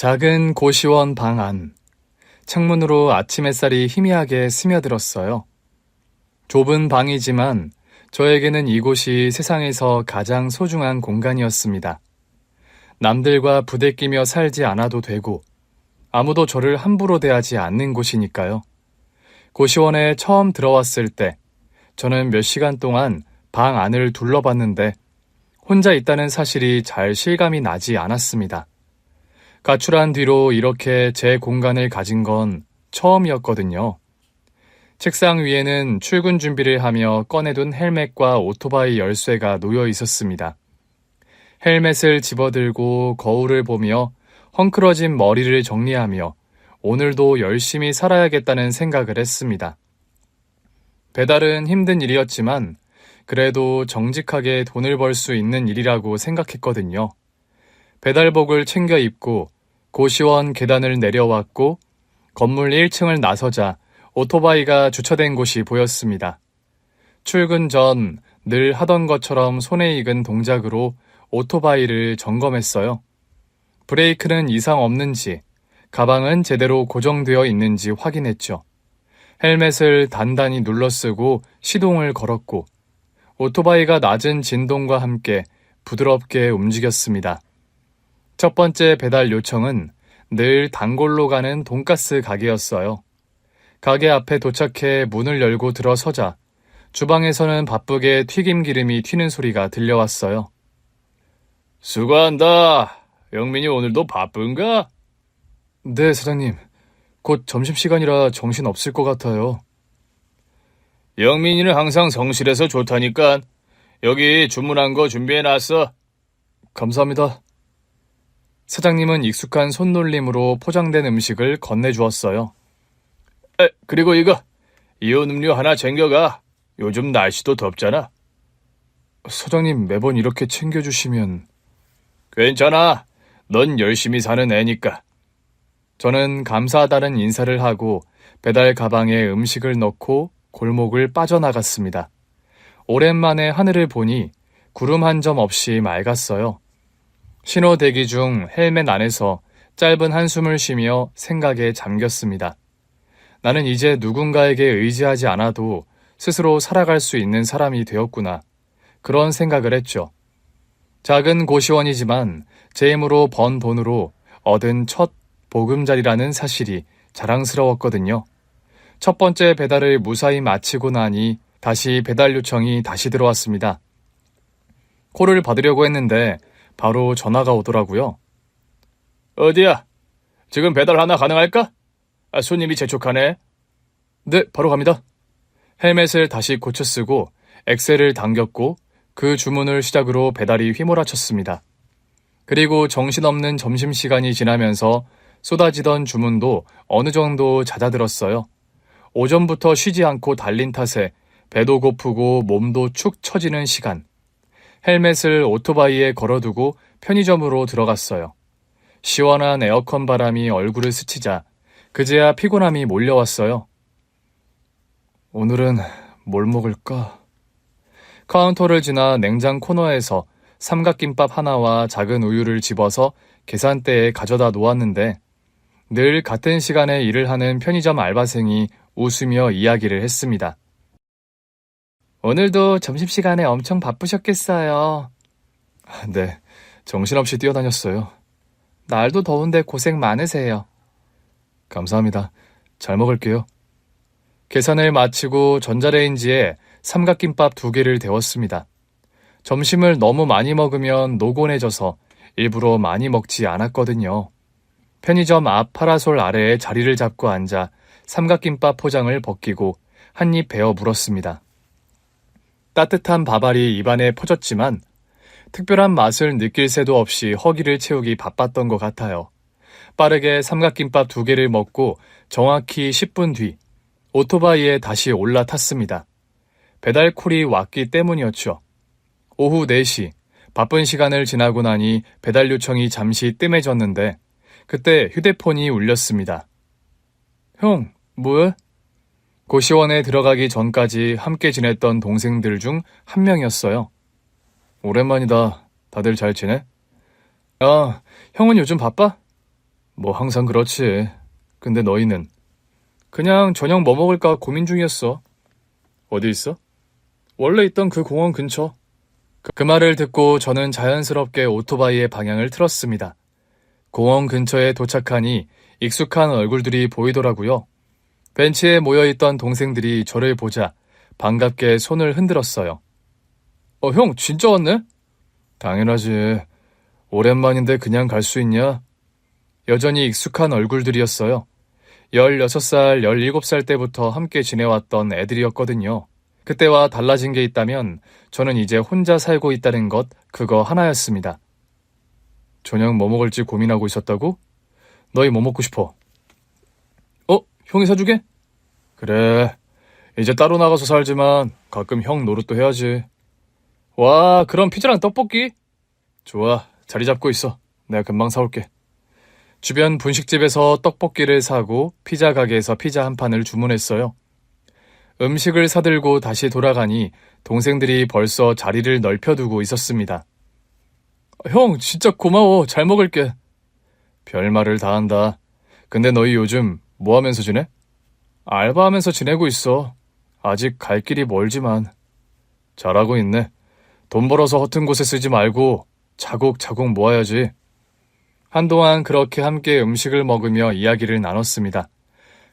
작은 고시원 방 안. 창문으로 아침 햇살이 희미하게 스며들었어요. 좁은 방이지만 저에게는 이곳이 세상에서 가장 소중한 공간이었습니다. 남들과 부대끼며 살지 않아도 되고 아무도 저를 함부로 대하지 않는 곳이니까요. 고시원에 처음 들어왔을 때 저는 몇 시간 동안 방 안을 둘러봤는데 혼자 있다는 사실이 잘 실감이 나지 않았습니다. 가출한 뒤로 이렇게 제 공간을 가진 건 처음이었거든요. 책상 위에는 출근 준비를 하며 꺼내둔 헬멧과 오토바이 열쇠가 놓여 있었습니다. 헬멧을 집어들고 거울을 보며 헝클어진 머리를 정리하며 오늘도 열심히 살아야겠다는 생각을 했습니다. 배달은 힘든 일이었지만 그래도 정직하게 돈을 벌 수 있는 일이라고 생각했거든요. 배달복을 챙겨 입고 고시원 계단을 내려왔고 건물 1층을 나서자 오토바이가 주차된 곳이 보였습니다. 출근 전 늘 하던 것처럼 손에 익은 동작으로 오토바이를 점검했어요. 브레이크는 이상 없는지, 가방은 제대로 고정되어 있는지 확인했죠. 헬멧을 단단히 눌러쓰고 시동을 걸었고 오토바이가 낮은 진동과 함께 부드럽게 움직였습니다. 첫 번째 배달 요청은 늘 단골로 가는 돈가스 가게였어요. 가게 앞에 도착해 문을 열고 들어서자 주방에서는 바쁘게 튀김 기름이 튀는 소리가 들려왔어요. 수고한다. 영민이 오늘도 바쁜가? 네, 사장님. 곧 점심시간이라 정신 없을 것 같아요. 영민이는 항상 성실해서 좋다니까. 여기 주문한 거 준비해놨어. 감사합니다. 사장님은 익숙한 손놀림으로 포장된 음식을 건네주었어요. 그리고 이거 이온 음료 하나 챙겨가. 요즘 날씨도 덥잖아. 사장님 매번 이렇게 챙겨주시면... 괜찮아. 넌 열심히 사는 애니까. 저는 감사하다는 인사를 하고 배달 가방에 음식을 넣고 골목을 빠져나갔습니다. 오랜만에 하늘을 보니 구름 한 점 없이 맑았어요. 신호 대기 중 헬멧 안에서 짧은 한숨을 쉬며 생각에 잠겼습니다. 나는 이제 누군가에게 의지하지 않아도 스스로 살아갈 수 있는 사람이 되었구나. 그런 생각을 했죠. 작은 고시원이지만 제 힘으로 번 돈으로 얻은 첫 보금자리라는 사실이 자랑스러웠거든요. 첫 번째 배달을 무사히 마치고 나니 다시 배달 요청이 다시 들어왔습니다. 콜을 받으려고 했는데 바로 전화가 오더라고요. 어디야? 지금 배달 하나 가능할까? 손님이 재촉하네. 네, 바로 갑니다. 헬멧을 다시 고쳐 쓰고 엑셀을 당겼고 그 주문을 시작으로 배달이 휘몰아쳤습니다. 그리고 정신없는 점심시간이 지나면서 쏟아지던 주문도 어느 정도 잦아들었어요. 오전부터 쉬지 않고 달린 탓에 배도 고프고 몸도 축 처지는 시간. 헬멧을 오토바이에 걸어두고 편의점으로 들어갔어요. 시원한 에어컨 바람이 얼굴을 스치자 그제야 피곤함이 몰려왔어요. 오늘은 뭘 먹을까? 카운터를 지나 냉장 코너에서 삼각김밥 하나와 작은 우유를 집어서 계산대에 가져다 놓았는데 늘 같은 시간에 일을 하는 편의점 알바생이 웃으며 이야기를 했습니다. 오늘도 점심시간에 엄청 바쁘셨겠어요. 네, 정신없이 뛰어다녔어요. 날도 더운데 고생 많으세요. 감사합니다. 잘 먹을게요. 계산을 마치고 전자레인지에 삼각김밥 2개를 데웠습니다. 점심을 너무 많이 먹으면 노곤해져서 일부러 많이 먹지 않았거든요. 편의점 앞 파라솔 아래에 자리를 잡고 앉아 삼각김밥 포장을 벗기고 한 입 베어 물었습니다. 따뜻한 밥알이 입안에 퍼졌지만 특별한 맛을 느낄 새도 없이 허기를 채우기 바빴던 것 같아요. 빠르게 삼각김밥 2개를 먹고 정확히 10분 뒤 오토바이에 다시 올라탔습니다. 배달콜이 왔기 때문이었죠. 오후 4시, 바쁜 시간을 지나고 나니 배달 요청이 잠시 뜸해졌는데 그때 휴대폰이 울렸습니다. 형, 뭐해? 고시원에 들어가기 전까지 함께 지냈던 동생들 중 한 명이었어요. 오랜만이다. 다들 잘 지내? 형은 요즘 바빠? 뭐 항상 그렇지. 근데 너희는? 그냥 저녁 뭐 먹을까 고민 중이었어. 어디 있어? 원래 있던 그 공원 근처. 그 말을 듣고 저는 자연스럽게 오토바이의 방향을 틀었습니다. 공원 근처에 도착하니 익숙한 얼굴들이 보이더라고요. 벤치에 모여있던 동생들이 저를 보자 반갑게 손을 흔들었어요. 형, 진짜 왔네? 당연하지. 오랜만인데 그냥 갈 수 있냐? 여전히 익숙한 얼굴들이었어요. 16살, 17살 때부터 함께 지내왔던 애들이었거든요. 그때와 달라진 게 있다면 저는 이제 혼자 살고 있다는 것, 그거 하나였습니다. 저녁 뭐 먹을지 고민하고 있었다고? 너희 뭐 먹고 싶어? 형이 사주게? 그래. 이제 따로 나가서 살지만 가끔 형 노릇도 해야지. 와, 그럼 피자랑 떡볶이? 좋아, 자리 잡고 있어. 내가 금방 사올게. 주변 분식집에서 떡볶이를 사고 피자 가게에서 피자 한 판을 주문했어요. 음식을 사들고 다시 돌아가니 동생들이 벌써 자리를 넓혀두고 있었습니다. 형, 진짜 고마워. 잘 먹을게. 별말을 다 한다. 근데 너희 요즘 뭐 하면서 지내? 알바하면서 지내고 있어. 아직 갈 길이 멀지만. 잘하고 있네. 돈 벌어서 허튼 곳에 쓰지 말고 차곡차곡 모아야지. 한동안 그렇게 함께 음식을 먹으며 이야기를 나눴습니다.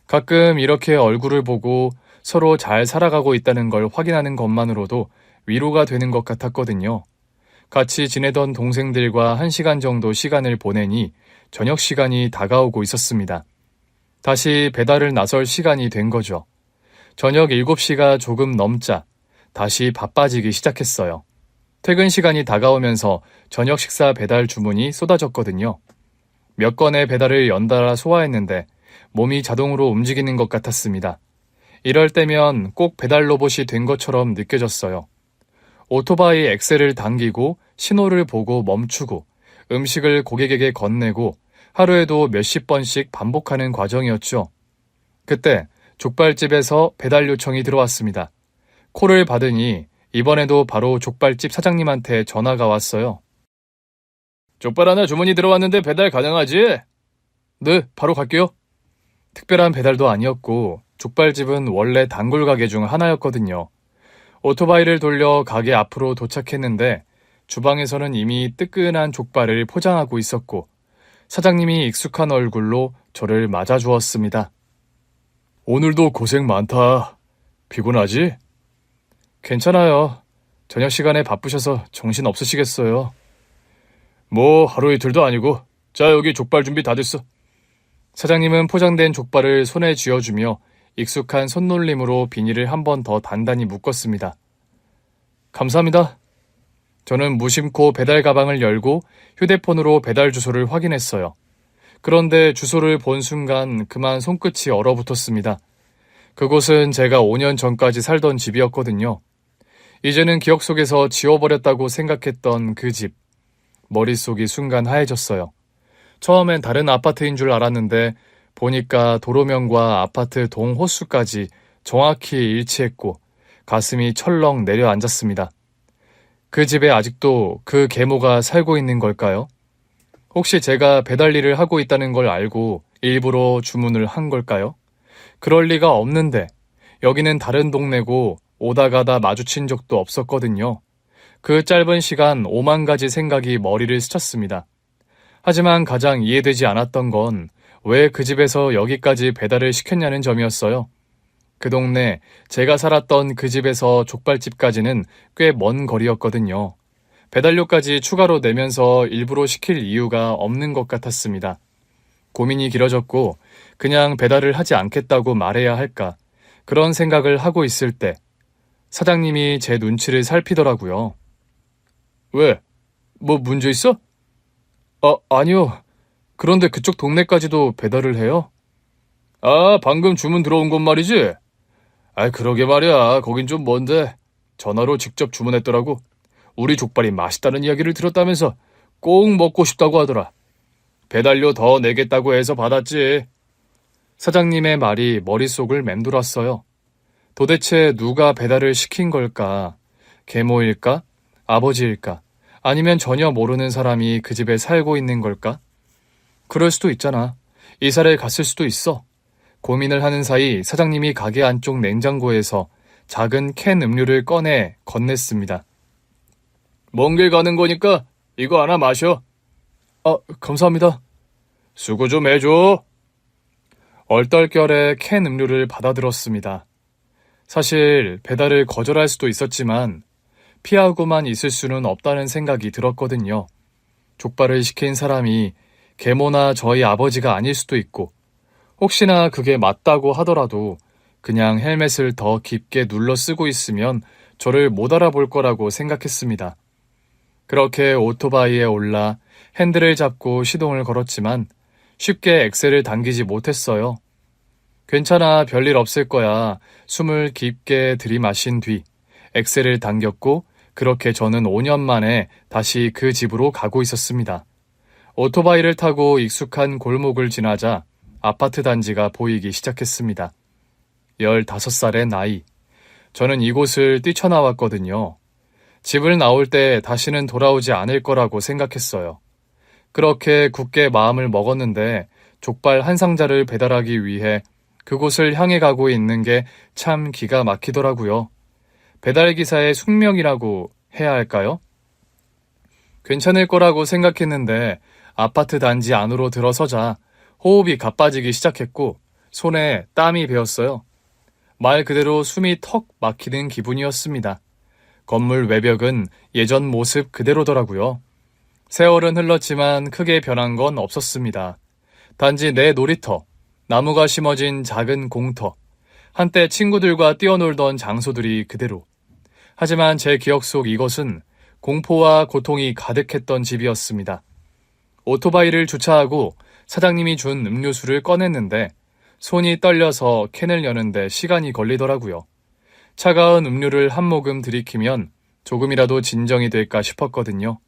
가끔 이렇게 얼굴을 보고 서로 잘 살아가고 있다는 걸 확인하는 것만으로도 위로가 되는 것 같았거든요. 같이 지내던 동생들과 1시간 정도 시간을 보내니 저녁 시간이 다가오고 있었습니다. 다시 배달을 나설 시간이 된 거죠. 저녁 7시가 조금 넘자 다시 바빠지기 시작했어요. 퇴근 시간이 다가오면서 저녁 식사 배달 주문이 쏟아졌거든요. 몇 건의 배달을 연달아 소화했는데 몸이 자동으로 움직이는 것 같았습니다. 이럴 때면 꼭 배달 로봇이 된 것처럼 느껴졌어요. 오토바이 엑셀을 당기고 신호를 보고 멈추고 음식을 고객에게 건네고 하루에도 몇십 번씩 반복하는 과정이었죠. 그때 족발집에서 배달 요청이 들어왔습니다. 콜을 받으니 이번에도 바로 족발집 사장님한테 전화가 왔어요. 족발 하나 주문이 들어왔는데 배달 가능하지? 네, 바로 갈게요. 특별한 배달도 아니었고 족발집은 원래 단골 가게 중 하나였거든요. 오토바이를 돌려 가게 앞으로 도착했는데 주방에서는 이미 뜨끈한 족발을 포장하고 있었고 사장님이 익숙한 얼굴로 저를 맞아주었습니다. 오늘도 고생 많다. 피곤하지? 괜찮아요. 저녁 시간에 바쁘셔서 정신 없으시겠어요. 뭐 하루 이틀도 아니고. 자, 여기 족발 준비 다 됐어. 사장님은 포장된 족발을 손에 쥐어주며 익숙한 손놀림으로 비닐을 한 번 더 단단히 묶었습니다. 감사합니다. 저는 무심코 배달 가방을 열고 휴대폰으로 배달 주소를 확인했어요. 그런데 주소를 본 순간 그만 손끝이 얼어붙었습니다. 그곳은 제가 5년 전까지 살던 집이었거든요. 이제는 기억 속에서 지워버렸다고 생각했던 그 집. 머릿속이 순간 하얘졌어요. 처음엔 다른 아파트인 줄 알았는데 보니까 도로명과 아파트 동 호수까지 정확히 일치했고 가슴이 철렁 내려앉았습니다. 그 집에 아직도 그 계모가 살고 있는 걸까요? 혹시 제가 배달 일을 하고 있다는 걸 알고 일부러 주문을 한 걸까요? 그럴 리가 없는데 여기는 다른 동네고 오다 가다 마주친 적도 없었거든요. 그 짧은 시간 5만 가지 생각이 머리를 스쳤습니다. 하지만 가장 이해되지 않았던 건 왜 그 집에서 여기까지 배달을 시켰냐는 점이었어요. 그 동네, 제가 살았던 그 집에서 족발집까지는 꽤 먼 거리였거든요. 배달료까지 추가로 내면서 일부러 시킬 이유가 없는 것 같았습니다. 고민이 길어졌고 그냥 배달을 하지 않겠다고 말해야 할까 그런 생각을 하고 있을 때 사장님이 제 눈치를 살피더라고요. 왜? 뭐 문제 있어? 아니요. 그런데 그쪽 동네까지도 배달을 해요? 아, 방금 주문 들어온 건 말이지? 그러게 말이야. 거긴 좀 먼데 전화로 직접 주문했더라고. 우리 족발이 맛있다는 이야기를 들었다면서 꼭 먹고 싶다고 하더라. 배달료 더 내겠다고 해서 받았지. 사장님의 말이 머릿속을 맴돌았어요. 도대체 누가 배달을 시킨 걸까? 계모일까? 아버지일까? 아니면 전혀 모르는 사람이 그 집에 살고 있는 걸까? 그럴 수도 있잖아. 이사를 갔을 수도 있어. 고민을 하는 사이 사장님이 가게 안쪽 냉장고에서 작은 캔 음료를 꺼내 건넸습니다. 먼 길 가는 거니까 이거 하나 마셔. 아, 감사합니다. 수고 좀 해줘. 얼떨결에 캔 음료를 받아들었습니다. 사실 배달을 거절할 수도 있었지만 피하고만 있을 수는 없다는 생각이 들었거든요. 족발을 시킨 사람이 계모나 저희 아버지가 아닐 수도 있고 혹시나 그게 맞다고 하더라도 그냥 헬멧을 더 깊게 눌러 쓰고 있으면 저를 못 알아볼 거라고 생각했습니다. 그렇게 오토바이에 올라 핸들을 잡고 시동을 걸었지만 쉽게 엑셀을 당기지 못했어요. 괜찮아, 별일 없을 거야. 숨을 깊게 들이마신 뒤 엑셀을 당겼고 그렇게 저는 5년 만에 다시 그 집으로 가고 있었습니다. 오토바이를 타고 익숙한 골목을 지나자 아파트 단지가 보이기 시작했습니다. 15살의 나이. 저는 이곳을 뛰쳐나왔거든요. 집을 나올 때 다시는 돌아오지 않을 거라고 생각했어요. 그렇게 굳게 마음을 먹었는데 족발 한 상자를 배달하기 위해 그곳을 향해 가고 있는 게 참 기가 막히더라고요. 배달기사의 숙명이라고 해야 할까요? 괜찮을 거라고 생각했는데 아파트 단지 안으로 들어서자 호흡이 가빠지기 시작했고 손에 땀이 배었어요. 말 그대로 숨이 턱 막히는 기분이었습니다. 건물 외벽은 예전 모습 그대로더라고요. 세월은 흘렀지만 크게 변한 건 없었습니다. 단지 내 놀이터, 나무가 심어진 작은 공터, 한때 친구들과 뛰어놀던 장소들이 그대로. 하지만 제 기억 속 이것은 공포와 고통이 가득했던 집이었습니다. 오토바이를 주차하고 사장님이 준 음료수를 꺼냈는데 손이 떨려서 캔을 여는데 시간이 걸리더라고요. 차가운 음료를 한 모금 들이키면 조금이라도 진정이 될까 싶었거든요.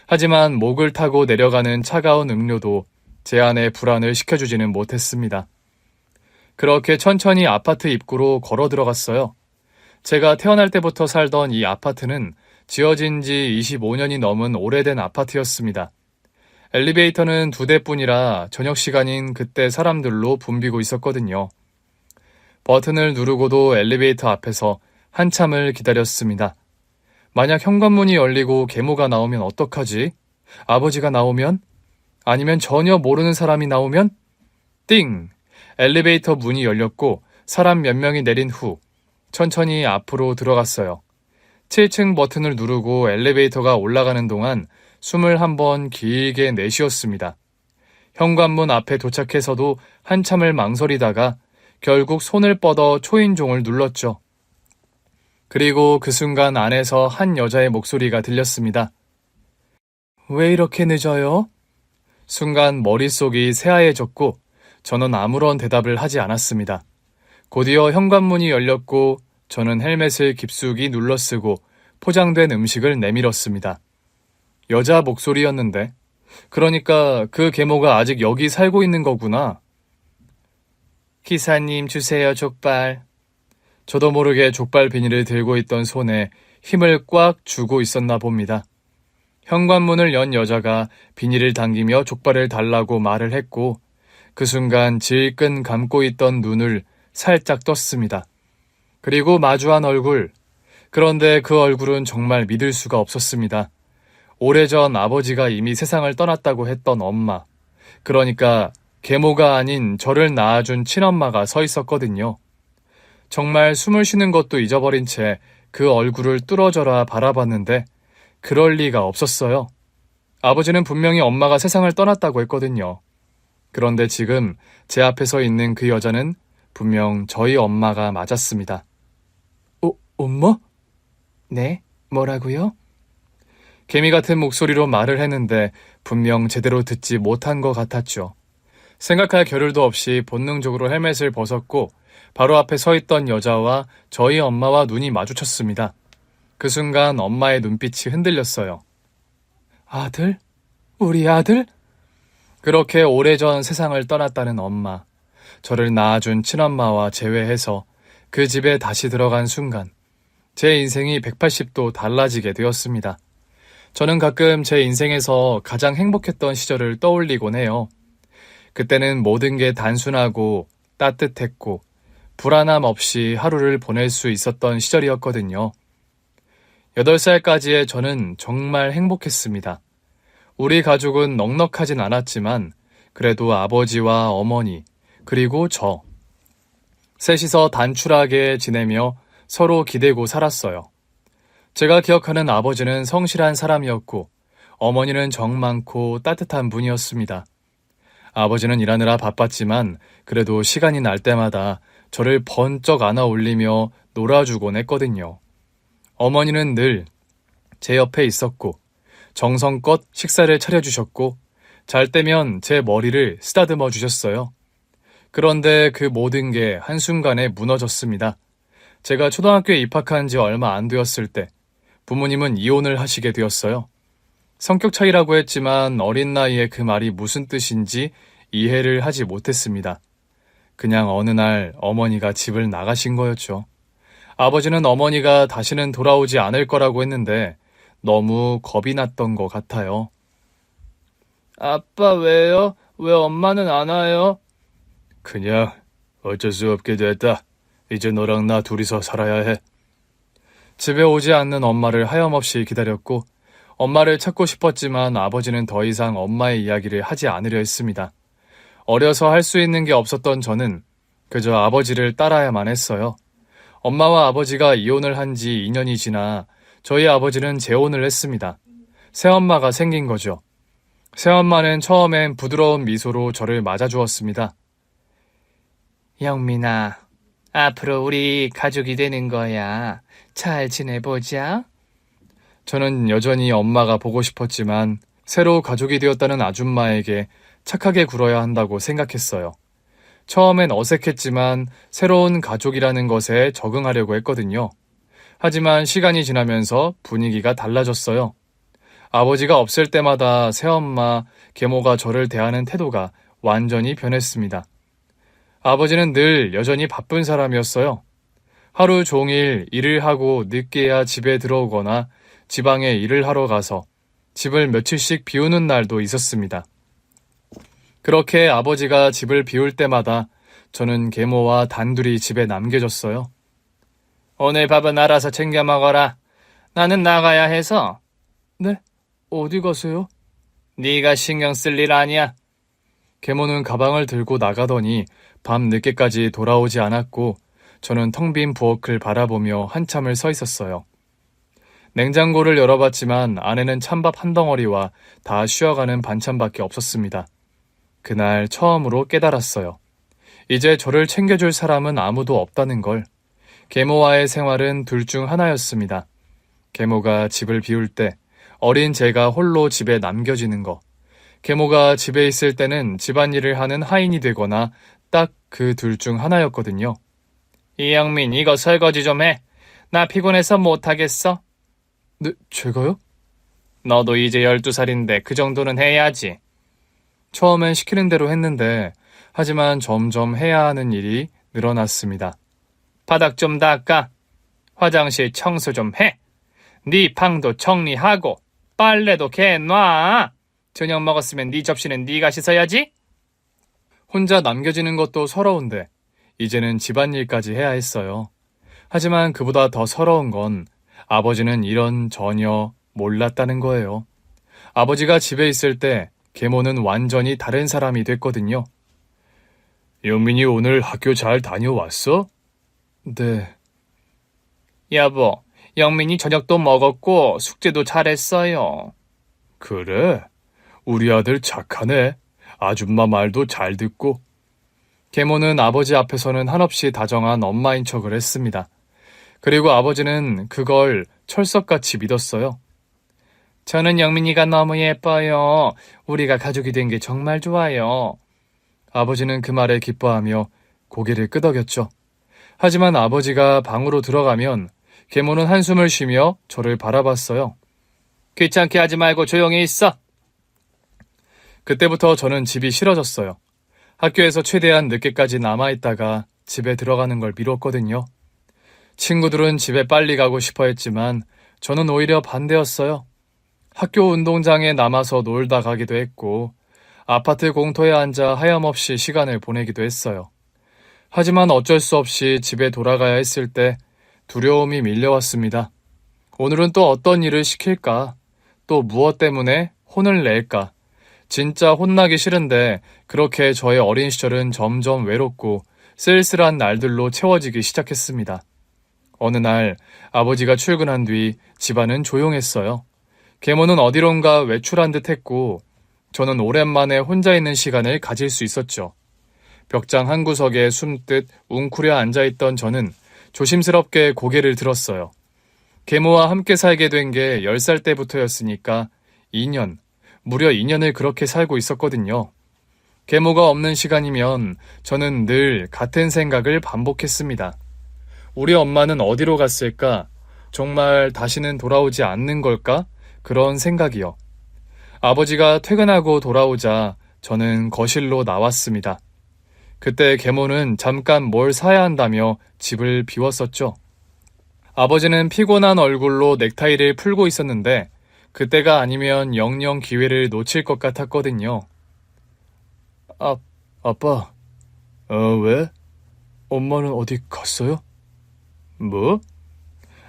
하지만 목을 타고 내려가는 차가운 음료도 제 안의 불안을 식혀주지는 못했습니다. 그렇게 천천히 아파트 입구로 걸어 들어갔어요. 제가 태어날 때부터 살던 이 아파트는 지어진 지 25년이 넘은 오래된 아파트였습니다. 엘리베이터는 2대뿐이라 저녁 시간인 그때 사람들로 붐비고 있었거든요. 버튼을 누르고도 엘리베이터 앞에서 한참을 기다렸습니다. 만약 현관문이 열리고 계모가 나오면 어떡하지? 아버지가 나오면? 아니면 전혀 모르는 사람이 나오면? 띵! 엘리베이터 문이 열렸고 사람 몇 명이 내린 후 천천히 앞으로 들어갔어요. 7층 버튼을 누르고 엘리베이터가 올라가는 동안 숨을 한번 길게 내쉬었습니다. 현관문 앞에 도착해서도 한참을 망설이다가 결국 손을 뻗어 초인종을 눌렀죠. 그리고 그 순간 안에서 한 여자의 목소리가 들렸습니다. 왜 이렇게 늦어요? 순간 머릿속이 새하얘졌고 저는 아무런 대답을 하지 않았습니다. 곧이어 현관문이 열렸고 저는 헬멧을 깊숙이 눌러쓰고 포장된 음식을 내밀었습니다. 여자 목소리였는데, 그러니까 그 계모가 아직 여기 살고 있는 거구나. 기사님 주세요, 족발. 저도 모르게 족발 비닐을 들고 있던 손에 힘을 꽉 주고 있었나 봅니다. 현관문을 연 여자가 비닐을 당기며 족발을 달라고 말을 했고 그 순간 질끈 감고 있던 눈을 살짝 떴습니다. 그리고 마주한 얼굴. 그런데 그 얼굴은 정말 믿을 수가 없었습니다. 오래전 아버지가 이미 세상을 떠났다고 했던 엄마. 그러니까 계모가 아닌 저를 낳아준 친엄마가 서 있었거든요. 정말 숨을 쉬는 것도 잊어버린 채 그 얼굴을 뚫어져라 바라봤는데 그럴 리가 없었어요. 아버지는 분명히 엄마가 세상을 떠났다고 했거든요. 그런데 지금 제 앞에 서 있는 그 여자는 분명 저희 엄마가 맞았습니다. 엄마? 네? 뭐라고요? 개미 같은 목소리로 말을 했는데 분명 제대로 듣지 못한 것 같았죠. 생각할 겨를도 없이 본능적으로 헬멧을 벗었고 바로 앞에 서 있던 여자와 저희 엄마와 눈이 마주쳤습니다. 그 순간 엄마의 눈빛이 흔들렸어요. 아들? 우리 아들? 그렇게 오래전 세상을 떠났다는 엄마, 저를 낳아준 친엄마와 제외해서 그 집에 다시 들어간 순간 제 인생이 180도 달라지게 되었습니다. 저는 가끔 제 인생에서 가장 행복했던 시절을 떠올리곤 해요. 그때는 모든 게 단순하고 따뜻했고 불안함 없이 하루를 보낼 수 있었던 시절이었거든요. 8살까지의 저는 정말 행복했습니다. 우리 가족은 넉넉하진 않았지만 그래도 아버지와 어머니 그리고 저 셋이서 단출하게 지내며 서로 기대고 살았어요. 제가 기억하는 아버지는 성실한 사람이었고 어머니는 정 많고 따뜻한 분이었습니다. 아버지는 일하느라 바빴지만 그래도 시간이 날 때마다 저를 번쩍 안아 올리며 놀아주곤 했거든요. 어머니는 늘 제 옆에 있었고 정성껏 식사를 차려주셨고 잘 때면 제 머리를 쓰다듬어 주셨어요. 그런데 그 모든 게 한순간에 무너졌습니다. 제가 초등학교에 입학한 지 얼마 안 되었을 때 부모님은 이혼을 하시게 되었어요. 성격 차이라고 했지만 어린 나이에 그 말이 무슨 뜻인지 이해를 하지 못했습니다. 그냥 어느 날 어머니가 집을 나가신 거였죠. 아버지는 어머니가 다시는 돌아오지 않을 거라고 했는데 너무 겁이 났던 것 같아요. 아빠 왜요? 왜 엄마는 안 와요? 그냥 어쩔 수 없게 됐다. 이제 너랑 나 둘이서 살아야 해. 집에 오지 않는 엄마를 하염없이 기다렸고 엄마를 찾고 싶었지만 아버지는 더 이상 엄마의 이야기를 하지 않으려 했습니다. 어려서 할 수 있는 게 없었던 저는 그저 아버지를 따라야만 했어요. 엄마와 아버지가 이혼을 한 지 2년이 지나 저희 아버지는 재혼을 했습니다. 새엄마가 생긴 거죠. 새엄마는 처음엔 부드러운 미소로 저를 맞아주었습니다. 영민아, 앞으로 우리 가족이 되는 거야. 잘 지내보자. 저는 여전히 엄마가 보고 싶었지만 새로 가족이 되었다는 아줌마에게 착하게 굴어야 한다고 생각했어요. 처음엔 어색했지만 새로운 가족이라는 것에 적응하려고 했거든요. 하지만 시간이 지나면서 분위기가 달라졌어요. 아버지가 없을 때마다 새엄마, 계모가 저를 대하는 태도가 완전히 변했습니다. 아버지는 늘 여전히 바쁜 사람이었어요. 하루 종일 일을 하고 늦게야 집에 들어오거나 지방에 일을 하러 가서 집을 며칠씩 비우는 날도 있었습니다. 그렇게 아버지가 집을 비울 때마다 저는 계모와 단둘이 집에 남겨졌어요. 오늘 밥은 알아서 챙겨 먹어라. 나는 나가야 해서. 네? 어디 가세요? 네가 신경 쓸 일 아니야. 계모는 가방을 들고 나가더니 밤 늦게까지 돌아오지 않았고 저는 텅 빈 부엌을 바라보며 한참을 서 있었어요. 냉장고를 열어봤지만 안에는 찬밥 한 덩어리와 다 쉬어가는 반찬밖에 없었습니다. 그날 처음으로 깨달았어요. 이제 저를 챙겨줄 사람은 아무도 없다는 걸. 계모와의 생활은 둘 중 하나였습니다. 계모가 집을 비울 때 어린 제가 홀로 집에 남겨지는 거. 계모가 집에 있을 때는 집안일을 하는 하인이 되거나 딱 그 둘 중 하나였거든요. 이영민, 이거 설거지 좀 해. 나 피곤해서 못하겠어. 네, 제가요? 너도 이제 12살인데 그 정도는 해야지. 처음엔 시키는 대로 했는데 하지만 점점 해야 하는 일이 늘어났습니다. 바닥 좀 닦아. 화장실 청소 좀 해. 네 방도 정리하고 빨래도 개놔. 저녁 먹었으면 네 접시는 네가 씻어야지. 혼자 남겨지는 것도 서러운데 이제는 집안일까지 해야 했어요. 하지만 그보다 더 서러운 건 아버지는 이런 전혀 몰랐다는 거예요. 아버지가 집에 있을 때 계모는 완전히 다른 사람이 됐거든요. 영민이 오늘 학교 잘 다녀왔어? 네. 여보, 영민이 저녁도 먹었고 숙제도 잘했어요. 그래? 우리 아들 착하네. 아줌마 말도 잘 듣고. 계모는 아버지 앞에서는 한없이 다정한 엄마인 척을 했습니다. 그리고 아버지는 그걸 철석같이 믿었어요. 저는 영민이가 너무 예뻐요. 우리가 가족이 된 게 정말 좋아요. 아버지는 그 말에 기뻐하며 고개를 끄덕였죠. 하지만 아버지가 방으로 들어가면 계모는 한숨을 쉬며 저를 바라봤어요. 귀찮게 하지 말고 조용히 있어. 그때부터 저는 집이 싫어졌어요. 학교에서 최대한 늦게까지 남아있다가 집에 들어가는 걸 미뤘거든요. 친구들은 집에 빨리 가고 싶어 했지만 저는 오히려 반대였어요. 학교 운동장에 남아서 놀다 가기도 했고 아파트 공터에 앉아 하염없이 시간을 보내기도 했어요. 하지만 어쩔 수 없이 집에 돌아가야 했을 때 두려움이 밀려왔습니다. 오늘은 또 어떤 일을 시킬까? 또 무엇 때문에 혼을 낼까? 진짜 혼나기 싫은데 그렇게 저의 어린 시절은 점점 외롭고 쓸쓸한 날들로 채워지기 시작했습니다. 어느 날 아버지가 출근한 뒤 집안은 조용했어요. 계모는 어디론가 외출한 듯 했고 저는 오랜만에 혼자 있는 시간을 가질 수 있었죠. 벽장 한 구석에 숨듯 웅크려 앉아있던 저는 조심스럽게 고개를 들었어요. 계모와 함께 살게 된 게 10살 때부터였으니까 2년, 무려 2년을 그렇게 살고 있었거든요. 계모가 없는 시간이면 저는 늘 같은 생각을 반복했습니다. 우리 엄마는 어디로 갔을까? 정말 다시는 돌아오지 않는 걸까? 그런 생각이요. 아버지가 퇴근하고 돌아오자 저는 거실로 나왔습니다. 그때 계모는 잠깐 뭘 사야 한다며 집을 비웠었죠. 아버지는 피곤한 얼굴로 넥타이를 풀고 있었는데 그때가 아니면 영영 기회를 놓칠 것 같았거든요. 아빠. 왜? 엄마는 어디 갔어요? 뭐?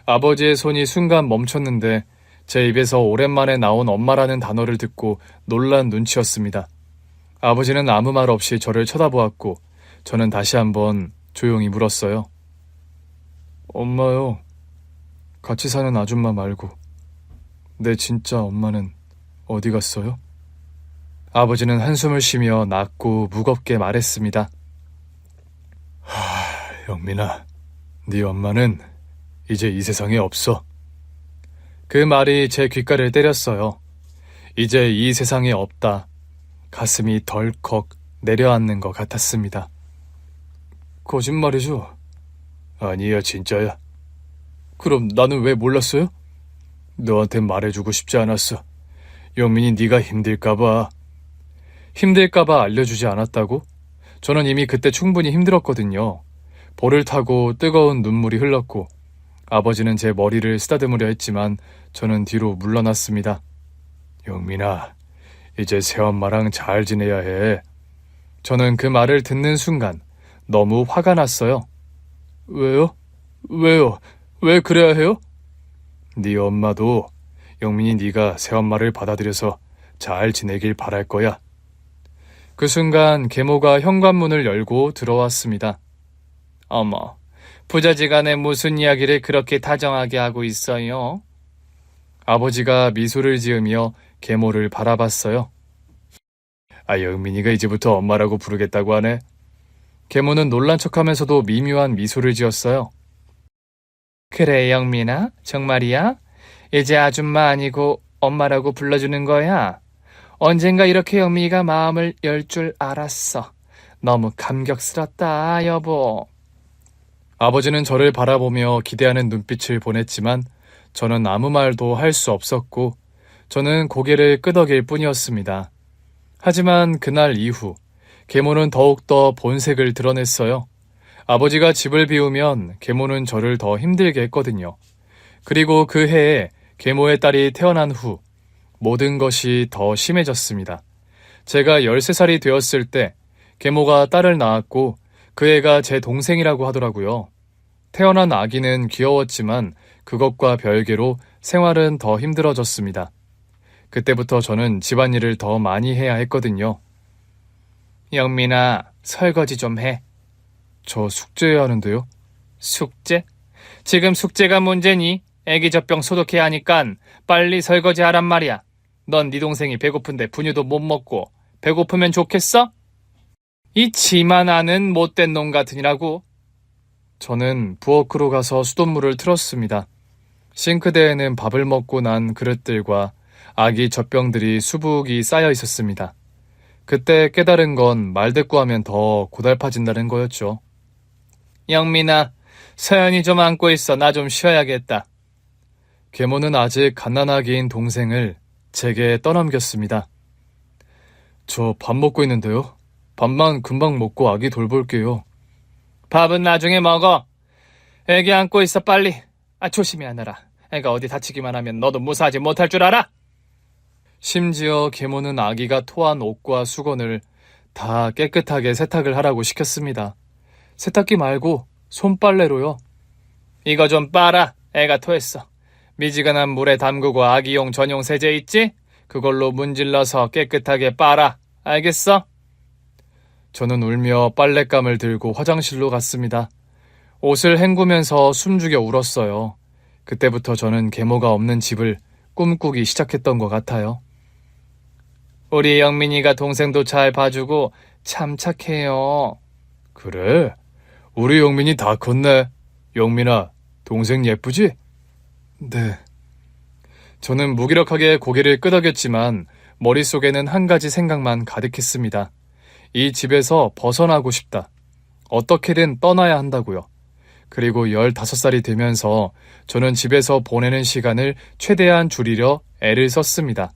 아버지의 손이 순간 멈췄는데 제 입에서 오랜만에 나온 엄마라는 단어를 듣고 놀란 눈치였습니다. 아버지는 아무 말 없이 저를 쳐다보았고 저는 다시 한번 조용히 물었어요. 엄마요. 같이 사는 아줌마 말고 내 진짜 엄마는 어디 갔어요? 아버지는 한숨을 쉬며 낮고 무겁게 말했습니다. 영민아, 네 엄마는 이제 이 세상에 없어. 그 말이 제 귓가를 때렸어요. 이제 이 세상에 없다. 가슴이 덜컥 내려앉는 것 같았습니다. 거짓말이죠? 아니야, 진짜야. 그럼 나는 왜 몰랐어요? 너한테 말해주고 싶지 않았어. 영민이 네가 힘들까봐. 힘들까봐 알려주지 않았다고? 저는 이미 그때 충분히 힘들었거든요. 볼을 타고 뜨거운 눈물이 흘렀고 아버지는 제 머리를 쓰다듬으려 했지만 저는 뒤로 물러났습니다. 영민아, 이제 새엄마랑 잘 지내야 해. 저는 그 말을 듣는 순간 너무 화가 났어요. 왜요? 왜요? 왜 그래야 해요? 네 엄마도 영민이 네가 새엄마를 받아들여서 잘 지내길 바랄 거야. 그 순간 계모가 현관문을 열고 들어왔습니다. 어머, 부자지간에 무슨 이야기를 그렇게 다정하게 하고 있어요? 아버지가 미소를 지으며 계모를 바라봤어요. 영민이가 이제부터 엄마라고 부르겠다고 하네. 계모는 놀란 척하면서도 미묘한 미소를 지었어요. 그래, 영민아? 정말이야? 이제 아줌마 아니고 엄마라고 불러주는 거야? 언젠가 이렇게 영민이가 마음을 열 줄 알았어. 너무 감격스럽다, 여보. 아버지는 저를 바라보며 기대하는 눈빛을 보냈지만 저는 아무 말도 할 수 없었고 저는 고개를 끄덕일 뿐이었습니다. 하지만 그날 이후 계모는 더욱더 본색을 드러냈어요. 아버지가 집을 비우면 계모는 저를 더 힘들게 했거든요. 그리고 그 해에 계모의 딸이 태어난 후 모든 것이 더 심해졌습니다. 제가 13살이 되었을 때 계모가 딸을 낳았고 그 애가 제 동생이라고 하더라고요. 태어난 아기는 귀여웠지만 그것과 별개로 생활은 더 힘들어졌습니다. 그때부터 저는 집안일을 더 많이 해야 했거든요. 영민아, 설거지 좀 해. 저 숙제해야 하는데요. 숙제? 지금 숙제가 문제니? 애기 젖병 소독해야 하니깐 빨리 설거지 하란 말이야. 넌 네 동생이 배고픈데 분유도 못 먹고 배고프면 좋겠어? 이 지만 아는 못된 놈 같으니라고. 저는 부엌으로 가서 수돗물을 틀었습니다. 싱크대에는 밥을 먹고 난 그릇들과 아기 젖병들이 수북이 쌓여 있었습니다. 그때 깨달은 건 말대꾸하면 더 고달파진다는 거였죠. 영민아, 서연이 좀 안고 있어. 나 좀 쉬어야겠다. 계모는 아직 갓난아기인 동생을 제게 떠넘겼습니다. 저 밥 먹고 있는데요. 밥만 금방 먹고 아기 돌볼게요. 밥은 나중에 먹어. 애기 안고 있어 빨리. 조심히 하느라. 애가 어디 다치기만 하면 너도 무사하지 못할 줄 알아? 심지어 계모는 아기가 토한 옷과 수건을 다 깨끗하게 세탁을 하라고 시켰습니다. 세탁기 말고 손빨래로요. 이거 좀 빨아. 애가 토했어. 미지근한 물에 담그고 아기용 전용 세제 있지? 그걸로 문질러서 깨끗하게 빨아. 알겠어? 저는 울며 빨랫감을 들고 화장실로 갔습니다. 옷을 헹구면서 숨죽여 울었어요. 그때부터 저는 계모가 없는 집을 꿈꾸기 시작했던 것 같아요. 우리 영민이가 동생도 잘 봐주고 참 착해요. 그래? 우리 영민이 다 컸네. 영민아, 동생 예쁘지? 네. 저는 무기력하게 고개를 끄덕였지만 머릿속에는 한 가지 생각만 가득했습니다. 이 집에서 벗어나고 싶다. 어떻게든 떠나야 한다고요. 그리고 15살이 되면서 저는 집에서 보내는 시간을 최대한 줄이려 애를 썼습니다.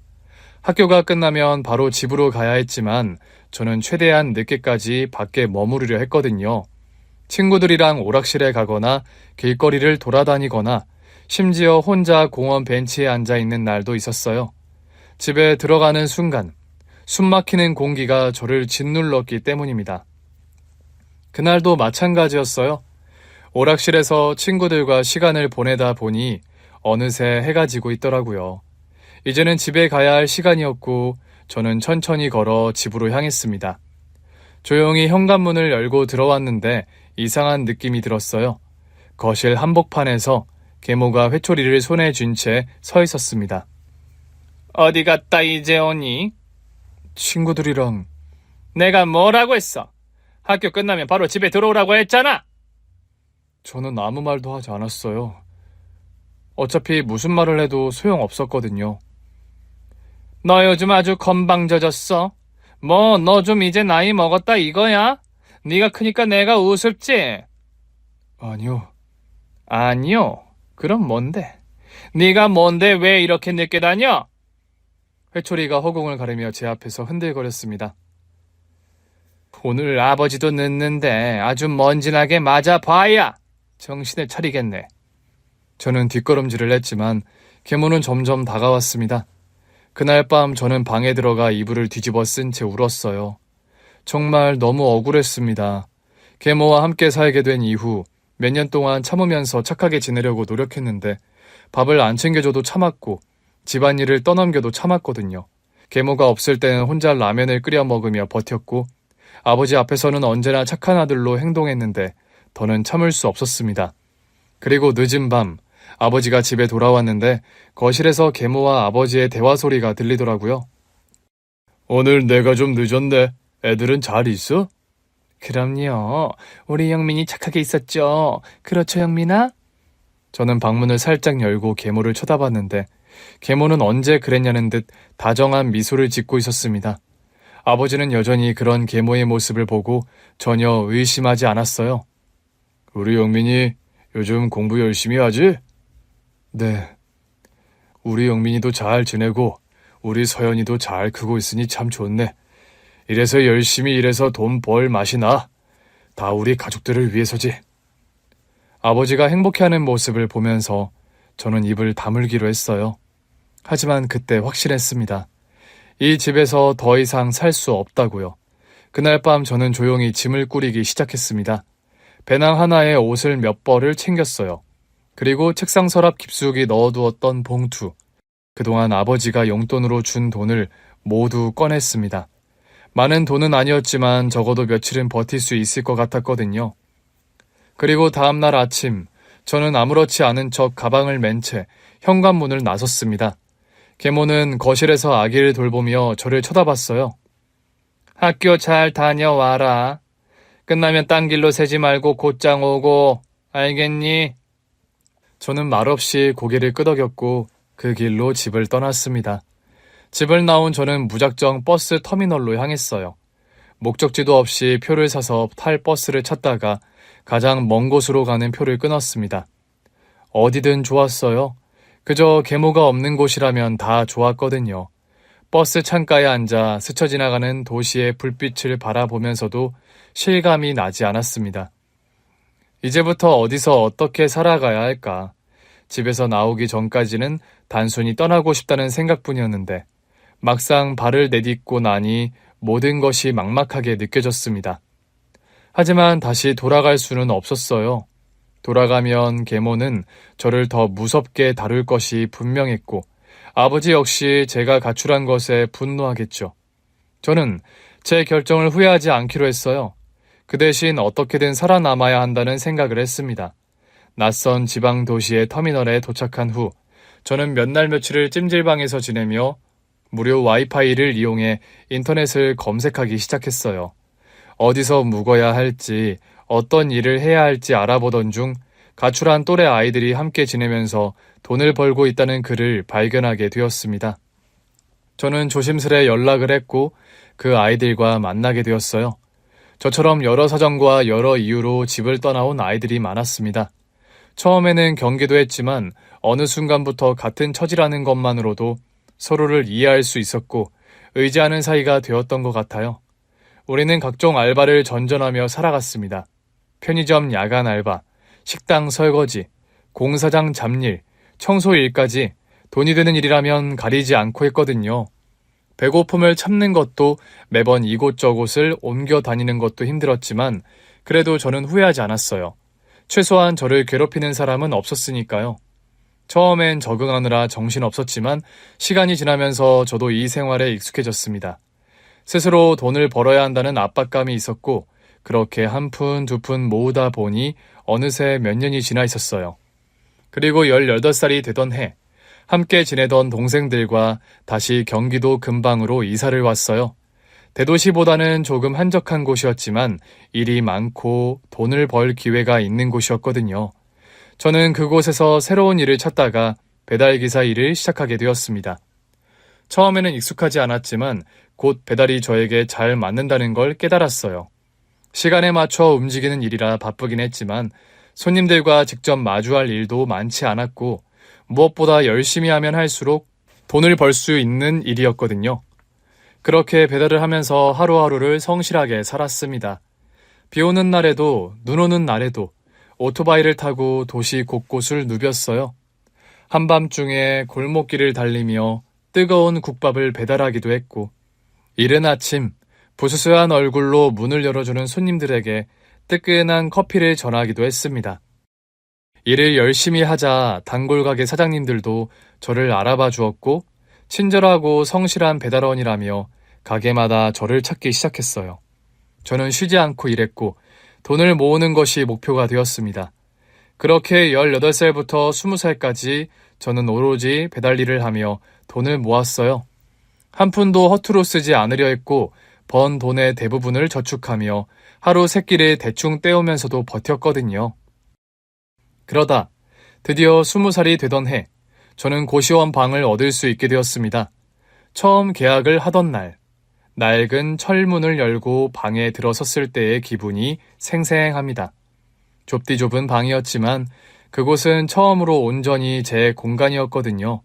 학교가 끝나면 바로 집으로 가야 했지만 저는 최대한 늦게까지 밖에 머무르려 했거든요. 친구들이랑 오락실에 가거나 길거리를 돌아다니거나 심지어 혼자 공원 벤치에 앉아 있는 날도 있었어요. 집에 들어가는 순간 숨막히는 공기가 저를 짓눌렀기 때문입니다. 그날도 마찬가지였어요. 오락실에서 친구들과 시간을 보내다 보니 어느새 해가 지고 있더라고요. 이제는 집에 가야 할 시간이었고 저는 천천히 걸어 집으로 향했습니다. 조용히 현관문을 열고 들어왔는데 이상한 느낌이 들었어요. 거실 한복판에서 계모가 회초리를 손에 쥔 채 서 있었습니다. 어디 갔다 이제 오니? 친구들이랑. 내가 뭐라고 했어? 학교 끝나면 바로 집에 들어오라고 했잖아. 저는 아무 말도 하지 않았어요. 어차피 무슨 말을 해도 소용없었거든요. 너 요즘 아주 건방져졌어. 뭐 너 좀 이제 나이 먹었다 이거야? 네가 크니까 내가 우습지? 아니요. 아니요. 그럼 뭔데? 네가 뭔데 왜 이렇게 늦게 다녀? 회초리가 허공을 가르며 제 앞에서 흔들거렸습니다. 오늘 아버지도 늦는데 아주 먼지나게 맞아봐야 정신을 차리겠네. 저는 뒷걸음질을 했지만 계모는 점점 다가왔습니다. 그날 밤 저는 방에 들어가 이불을 뒤집어 쓴 채 울었어요. 정말 너무 억울했습니다. 계모와 함께 살게 된 이후 몇 년 동안 참으면서 착하게 지내려고 노력했는데 밥을 안 챙겨줘도 참았고 집안일을 떠넘겨도 참았거든요. 계모가 없을 때는 혼자 라면을 끓여 먹으며 버텼고 아버지 앞에서는 언제나 착한 아들로 행동했는데 더는 참을 수 없었습니다. 그리고 늦은 밤 아버지가 집에 돌아왔는데 거실에서 계모와 아버지의 대화 소리가 들리더라고요. 오늘 내가 좀 늦었네. 애들은 잘 있어? 그럼요. 우리 영민이 착하게 있었죠. 그렇죠, 영민아? 저는 방문을 살짝 열고 계모를 쳐다봤는데 계모는 언제 그랬냐는 듯 다정한 미소를 짓고 있었습니다. 아버지는 여전히 그런 계모의 모습을 보고 전혀 의심하지 않았어요. 우리 영민이 요즘 공부 열심히 하지? 네. 우리 영민이도 잘 지내고 우리 서연이도 잘 크고 있으니 참 좋네. 이래서 열심히 일해서 돈 벌 맛이 나. 다 우리 가족들을 위해서지. 아버지가 행복해하는 모습을 보면서 저는 입을 다물기로 했어요. 하지만 그때 확실했습니다. 이 집에서 더 이상 살 수 없다고요. 그날 밤 저는 조용히 짐을 꾸리기 시작했습니다. 배낭 하나에 옷을 몇 벌을 챙겼어요. 그리고 책상 서랍 깊숙이 넣어두었던 봉투. 그동안 아버지가 용돈으로 준 돈을 모두 꺼냈습니다. 많은 돈은 아니었지만 적어도 며칠은 버틸 수 있을 것 같았거든요. 그리고 다음날 아침 저는 아무렇지 않은 척 가방을 맨 채 현관문을 나섰습니다. 계모는 거실에서 아기를 돌보며 저를 쳐다봤어요. 학교 잘 다녀와라. 끝나면 딴 길로 새지 말고 곧장 오고, 알겠니? 저는 말없이 고개를 끄덕였고 그 길로 집을 떠났습니다. 집을 나온 저는 무작정 버스 터미널로 향했어요. 목적지도 없이 표를 사서 탈 버스를 찾다가 가장 먼 곳으로 가는 표를 끊었습니다. 어디든 좋았어요. 그저 계모가 없는 곳이라면 다 좋았거든요. 버스 창가에 앉아 스쳐 지나가는 도시의 불빛을 바라보면서도 실감이 나지 않았습니다. 이제부터 어디서 어떻게 살아가야 할까? 집에서 나오기 전까지는 단순히 떠나고 싶다는 생각뿐이었는데 막상 발을 내딛고 나니 모든 것이 막막하게 느껴졌습니다. 하지만 다시 돌아갈 수는 없었어요. 돌아가면 계모는 저를 더 무섭게 다룰 것이 분명했고 아버지 역시 제가 가출한 것에 분노하겠죠. 저는 제 결정을 후회하지 않기로 했어요. 그 대신 어떻게든 살아남아야 한다는 생각을 했습니다. 낯선 지방 도시의 터미널에 도착한 후 저는 몇 날 며칠을 찜질방에서 지내며 무료 와이파이를 이용해 인터넷을 검색하기 시작했어요. 어디서 묵어야 할지, 어떤 일을 해야 할지 알아보던 중 가출한 또래 아이들이 함께 지내면서 돈을 벌고 있다는 글을 발견하게 되었습니다. 저는 조심스레 연락을 했고 그 아이들과 만나게 되었어요. 저처럼 여러 사정과 여러 이유로 집을 떠나온 아이들이 많았습니다. 처음에는 경계도 했지만 어느 순간부터 같은 처지라는 것만으로도 서로를 이해할 수 있었고 의지하는 사이가 되었던 것 같아요. 우리는 각종 알바를 전전하며 살아갔습니다. 편의점 야간 알바, 식당 설거지, 공사장 잡일, 청소 일까지 돈이 되는 일이라면 가리지 않고 했거든요. 배고픔을 참는 것도 매번 이곳저곳을 옮겨 다니는 것도 힘들었지만 그래도 저는 후회하지 않았어요. 최소한 저를 괴롭히는 사람은 없었으니까요. 처음엔 적응하느라 정신없었지만 시간이 지나면서 저도 이 생활에 익숙해졌습니다. 스스로 돈을 벌어야 한다는 압박감이 있었고 그렇게 한 푼 두 푼 모으다 보니 어느새 몇 년이 지나 있었어요. 그리고 18살이 되던 해 함께 지내던 동생들과 다시 경기도 근방으로 이사를 왔어요. 대도시보다는 조금 한적한 곳이었지만 일이 많고 돈을 벌 기회가 있는 곳이었거든요. 저는 그곳에서 새로운 일을 찾다가 배달기사 일을 시작하게 되었습니다. 처음에는 익숙하지 않았지만 곧 배달이 저에게 잘 맞는다는 걸 깨달았어요. 시간에 맞춰 움직이는 일이라 바쁘긴 했지만 손님들과 직접 마주할 일도 많지 않았고 무엇보다 열심히 하면 할수록 돈을 벌 수 있는 일이었거든요. 그렇게 배달을 하면서 하루하루를 성실하게 살았습니다. 비 오는 날에도 눈 오는 날에도 오토바이를 타고 도시 곳곳을 누볐어요. 한밤중에 골목길을 달리며 뜨거운 국밥을 배달하기도 했고 이른 아침 부스스한 얼굴로 문을 열어주는 손님들에게 뜨끈한 커피를 전하기도 했습니다. 일을 열심히 하자 단골 가게 사장님들도 저를 알아봐 주었고 친절하고 성실한 배달원이라며 가게마다 저를 찾기 시작했어요. 저는 쉬지 않고 일했고 돈을 모으는 것이 목표가 되었습니다. 그렇게 18살부터 20살까지 저는 오로지 배달 일을 하며 돈을 모았어요. 한 푼도 허투루 쓰지 않으려 했고 번 돈의 대부분을 저축하며 하루 세 끼를 대충 때우면서도 버텼거든요. 그러다 드디어 20살이 되던 해 저는 고시원 방을 얻을 수 있게 되었습니다. 처음 계약을 하던 날 낡은 철문을 열고 방에 들어섰을 때의 기분이 생생합니다. 좁디 좁은 방이었지만 그곳은 처음으로 온전히 제 공간이었거든요.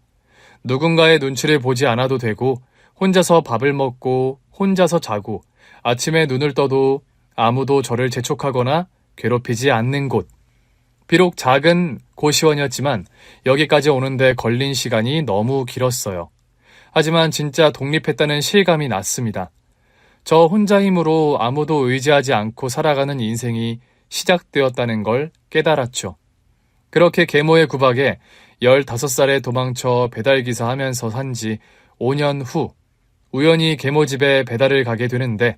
누군가의 눈치를 보지 않아도 되고 혼자서 밥을 먹고 혼자서 자고 아침에 눈을 떠도 아무도 저를 재촉하거나 괴롭히지 않는 곳. 비록 작은 고시원이었지만 여기까지 오는데 걸린 시간이 너무 길었어요. 하지만 진짜 독립했다는 실감이 났습니다. 저 혼자 힘으로 아무도 의지하지 않고 살아가는 인생이 시작되었다는 걸 깨달았죠. 그렇게 계모의 구박에 15살에 도망쳐 배달기사 하면서 산 지 5년 후 우연히 계모 집에 배달을 가게 되는데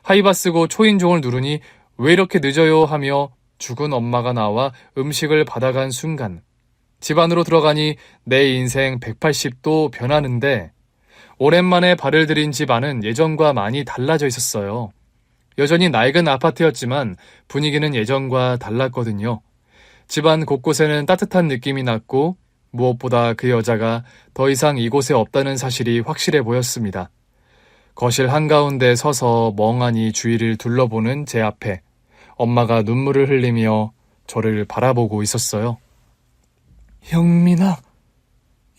하이바 쓰고 초인종을 누르니 왜 이렇게 늦어요 하며 죽은 엄마가 나와 음식을 받아간 순간 집 안으로 들어가니 내 인생 180도 변하는데 오랜만에 발을 들인 집 안은 예전과 많이 달라져 있었어요. 여전히 낡은 아파트였지만 분위기는 예전과 달랐거든요. 집안 곳곳에는 따뜻한 느낌이 났고 무엇보다 그 여자가 더 이상 이곳에 없다는 사실이 확실해 보였습니다. 거실 한가운데 서서 멍하니 주위를 둘러보는 제 앞에 엄마가 눈물을 흘리며 저를 바라보고 있었어요. 영민아,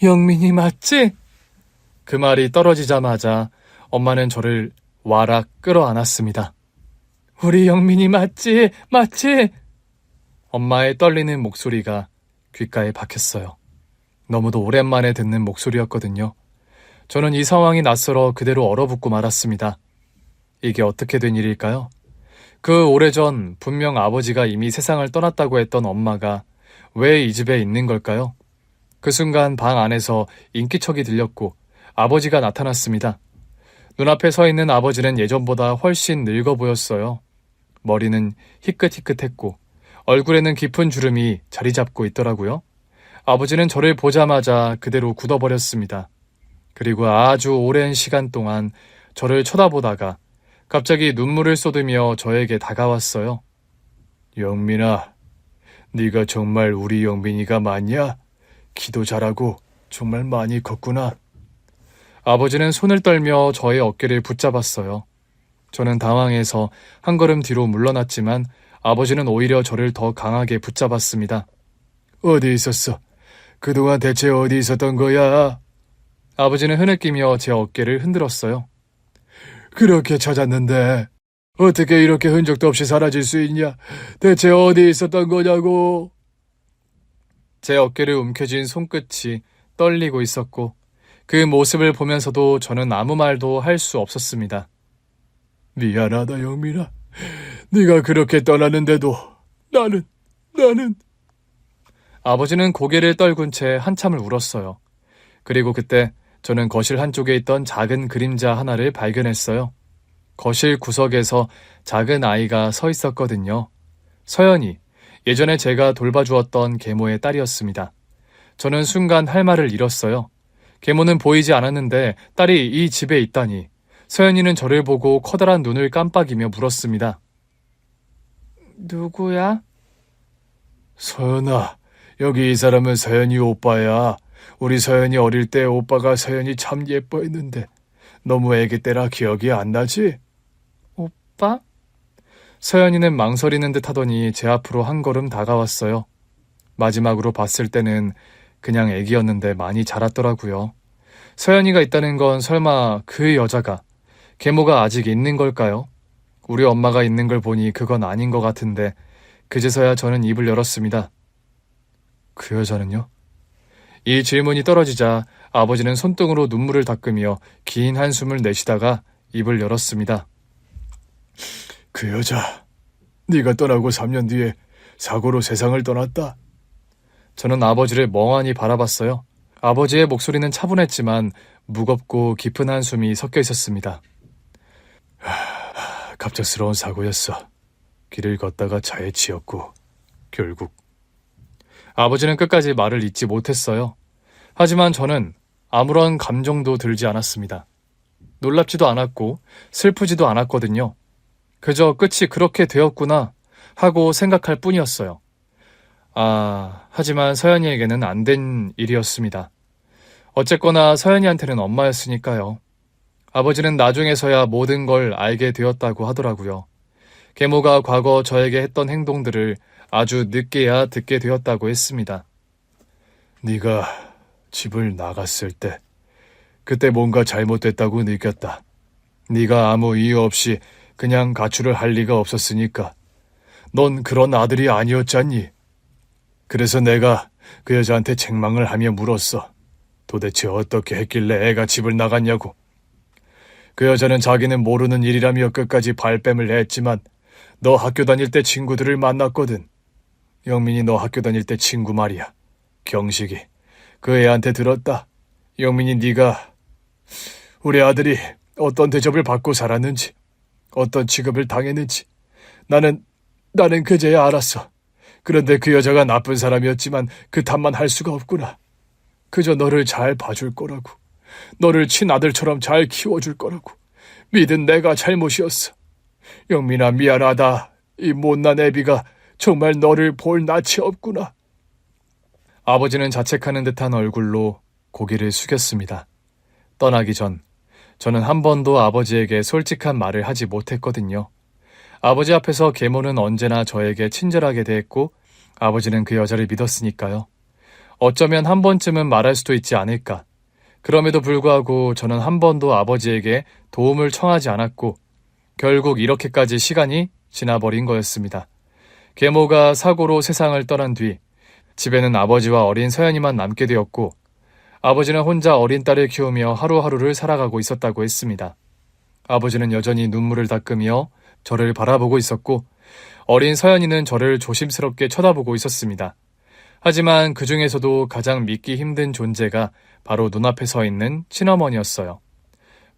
영민이 맞지? 그 말이 떨어지자마자 엄마는 저를 와락 끌어안았습니다. 우리 영민이 맞지? 맞지? 엄마의 떨리는 목소리가 귓가에 박혔어요. 너무도 오랜만에 듣는 목소리였거든요. 저는 이 상황이 낯설어 그대로 얼어붙고 말았습니다. 이게 어떻게 된 일일까요? 그 오래전 분명 아버지가 이미 세상을 떠났다고 했던 엄마가 왜 이 집에 있는 걸까요? 그 순간 방 안에서 인기척이 들렸고 아버지가 나타났습니다. 눈앞에 서 있는 아버지는 예전보다 훨씬 늙어 보였어요. 머리는 희끗희끗했고 얼굴에는 깊은 주름이 자리 잡고 있더라고요. 아버지는 저를 보자마자 그대로 굳어버렸습니다. 그리고 아주 오랜 시간 동안 저를 쳐다보다가 갑자기 눈물을 쏟으며 저에게 다가왔어요. 영민아, 네가 정말 우리 영민이가 맞냐? 기도 잘하고 정말 많이 컸구나. 아버지는 손을 떨며 저의 어깨를 붙잡았어요. 저는 당황해서 한 걸음 뒤로 물러났지만 아버지는 오히려 저를 더 강하게 붙잡았습니다. 어디 있었어? 그동안 대체 어디 있었던 거야? 아버지는 흐느끼며 제 어깨를 흔들었어요. 그렇게 찾았는데 어떻게 이렇게 흔적도 없이 사라질 수 있냐? 대체 어디 있었던 거냐고? 제 어깨를 움켜쥔 손끝이 떨리고 있었고 그 모습을 보면서도 저는 아무 말도 할 수 없었습니다. 미안하다, 영민아. 네가 그렇게 떠나는데도 나는 아버지는 고개를 떨군 채 한참을 울었어요. 그리고 그때 저는 거실 한쪽에 있던 작은 그림자 하나를 발견했어요. 거실 구석에서 작은 아이가 서 있었거든요. 서연이, 예전에 제가 돌봐주었던 계모의 딸이었습니다. 저는 순간 할 말을 잃었어요. 계모는 보이지 않았는데 딸이 이 집에 있다니. 서연이는 저를 보고 커다란 눈을 깜빡이며 물었습니다. 누구야? 서연아, 여기 이 사람은 서연이 오빠야. 우리 서연이 어릴 때 오빠가 서연이 참 예뻐했는데 너무 애기 때라 기억이 안 나지? 오빠? 서연이는 망설이는 듯 하더니 제 앞으로 한 걸음 다가왔어요. 마지막으로 봤을 때는 그냥 애기였는데 많이 자랐더라고요. 서연이가 있다는 건 설마 그 여자가, 계모가 아직 있는 걸까요? 우리 엄마가 있는 걸 보니 그건 아닌 것 같은데 그제서야 저는 입을 열었습니다. 그 여자는요? 이 질문이 떨어지자 아버지는 손등으로 눈물을 닦으며 긴 한숨을 내쉬다가 입을 열었습니다. 그 여자, 네가 떠나고 3년 뒤에 사고로 세상을 떠났다. 저는 아버지를 멍하니 바라봤어요. 아버지의 목소리는 차분했지만 무겁고 깊은 한숨이 섞여 있었습니다. 갑작스러운 사고였어. 길을 걷다가 차에 치였고 결국. 아버지는 끝까지 말을 잇지 못했어요. 하지만 저는 아무런 감정도 들지 않았습니다. 놀랍지도 않았고 슬프지도 않았거든요. 그저 끝이 그렇게 되었구나 하고 생각할 뿐이었어요. 하지만 서연이에게는 안 된 일이었습니다. 어쨌거나 서연이한테는 엄마였으니까요. 아버지는 나중에서야 모든 걸 알게 되었다고 하더라고요. 계모가 과거 저에게 했던 행동들을 아주 늦게야 듣게 되었다고 했습니다. 네가 집을 나갔을 때 그때 뭔가 잘못됐다고 느꼈다. 네가 아무 이유 없이 그냥 가출을 할 리가 없었으니까. 넌 그런 아들이 아니었잖니. 그래서 내가 그 여자한테 책망을 하며 물었어. 도대체 어떻게 했길래 애가 집을 나갔냐고. 그 여자는 자기는 모르는 일이라며 끝까지 발뺌을 했지만 너 학교 다닐 때 친구들을 만났거든. 영민이 너 학교 다닐 때 친구 말이야. 경식이. 그 애한테 들었다. 영민이 네가 우리 아들이 어떤 대접을 받고 살았는지, 어떤 취급을 당했는지 나는 그제야 알았어. 그런데 그 여자가 나쁜 사람이었지만 그 탓만 할 수가 없구나. 그저 너를 잘 봐줄 거라고. 너를 친아들처럼 잘 키워줄 거라고. 믿은 내가 잘못이었어. 영민아, 미안하다. 이 못난 애비가 정말 너를 볼 낯이 없구나. 아버지는 자책하는 듯한 얼굴로 고개를 숙였습니다. 떠나기 전 저는 한 번도 아버지에게 솔직한 말을 하지 못했거든요. 아버지 앞에서 계모는 언제나 저에게 친절하게 대했고 아버지는 그 여자를 믿었으니까요. 어쩌면 한 번쯤은 말할 수도 있지 않을까. 그럼에도 불구하고 저는 한 번도 아버지에게 도움을 청하지 않았고 결국 이렇게까지 시간이 지나버린 거였습니다. 계모가 사고로 세상을 떠난 뒤 집에는 아버지와 어린 서연이만 남게 되었고 아버지는 혼자 어린 딸을 키우며 하루하루를 살아가고 있었다고 했습니다. 아버지는 여전히 눈물을 닦으며 저를 바라보고 있었고 어린 서연이는 저를 조심스럽게 쳐다보고 있었습니다. 하지만 그 중에서도 가장 믿기 힘든 존재가 바로 눈앞에 서 있는 친어머니였어요.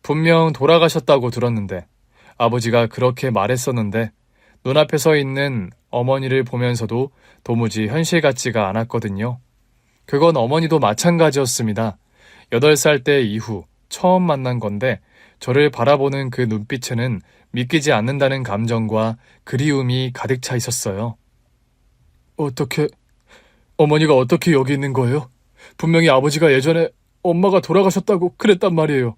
분명 돌아가셨다고 들었는데 아버지가 그렇게 말했었는데 눈앞에 서 있는 어머니를 보면서도 도무지 현실 같지가 않았거든요. 그건 어머니도 마찬가지였습니다. 8살 때 이후 처음 만난 건데 저를 바라보는 그 눈빛에는 믿기지 않는다는 감정과 그리움이 가득 차 있었어요. 어머니가 어떻게 여기 있는 거예요? 분명히 아버지가 예전에 엄마가 돌아가셨다고 그랬단 말이에요.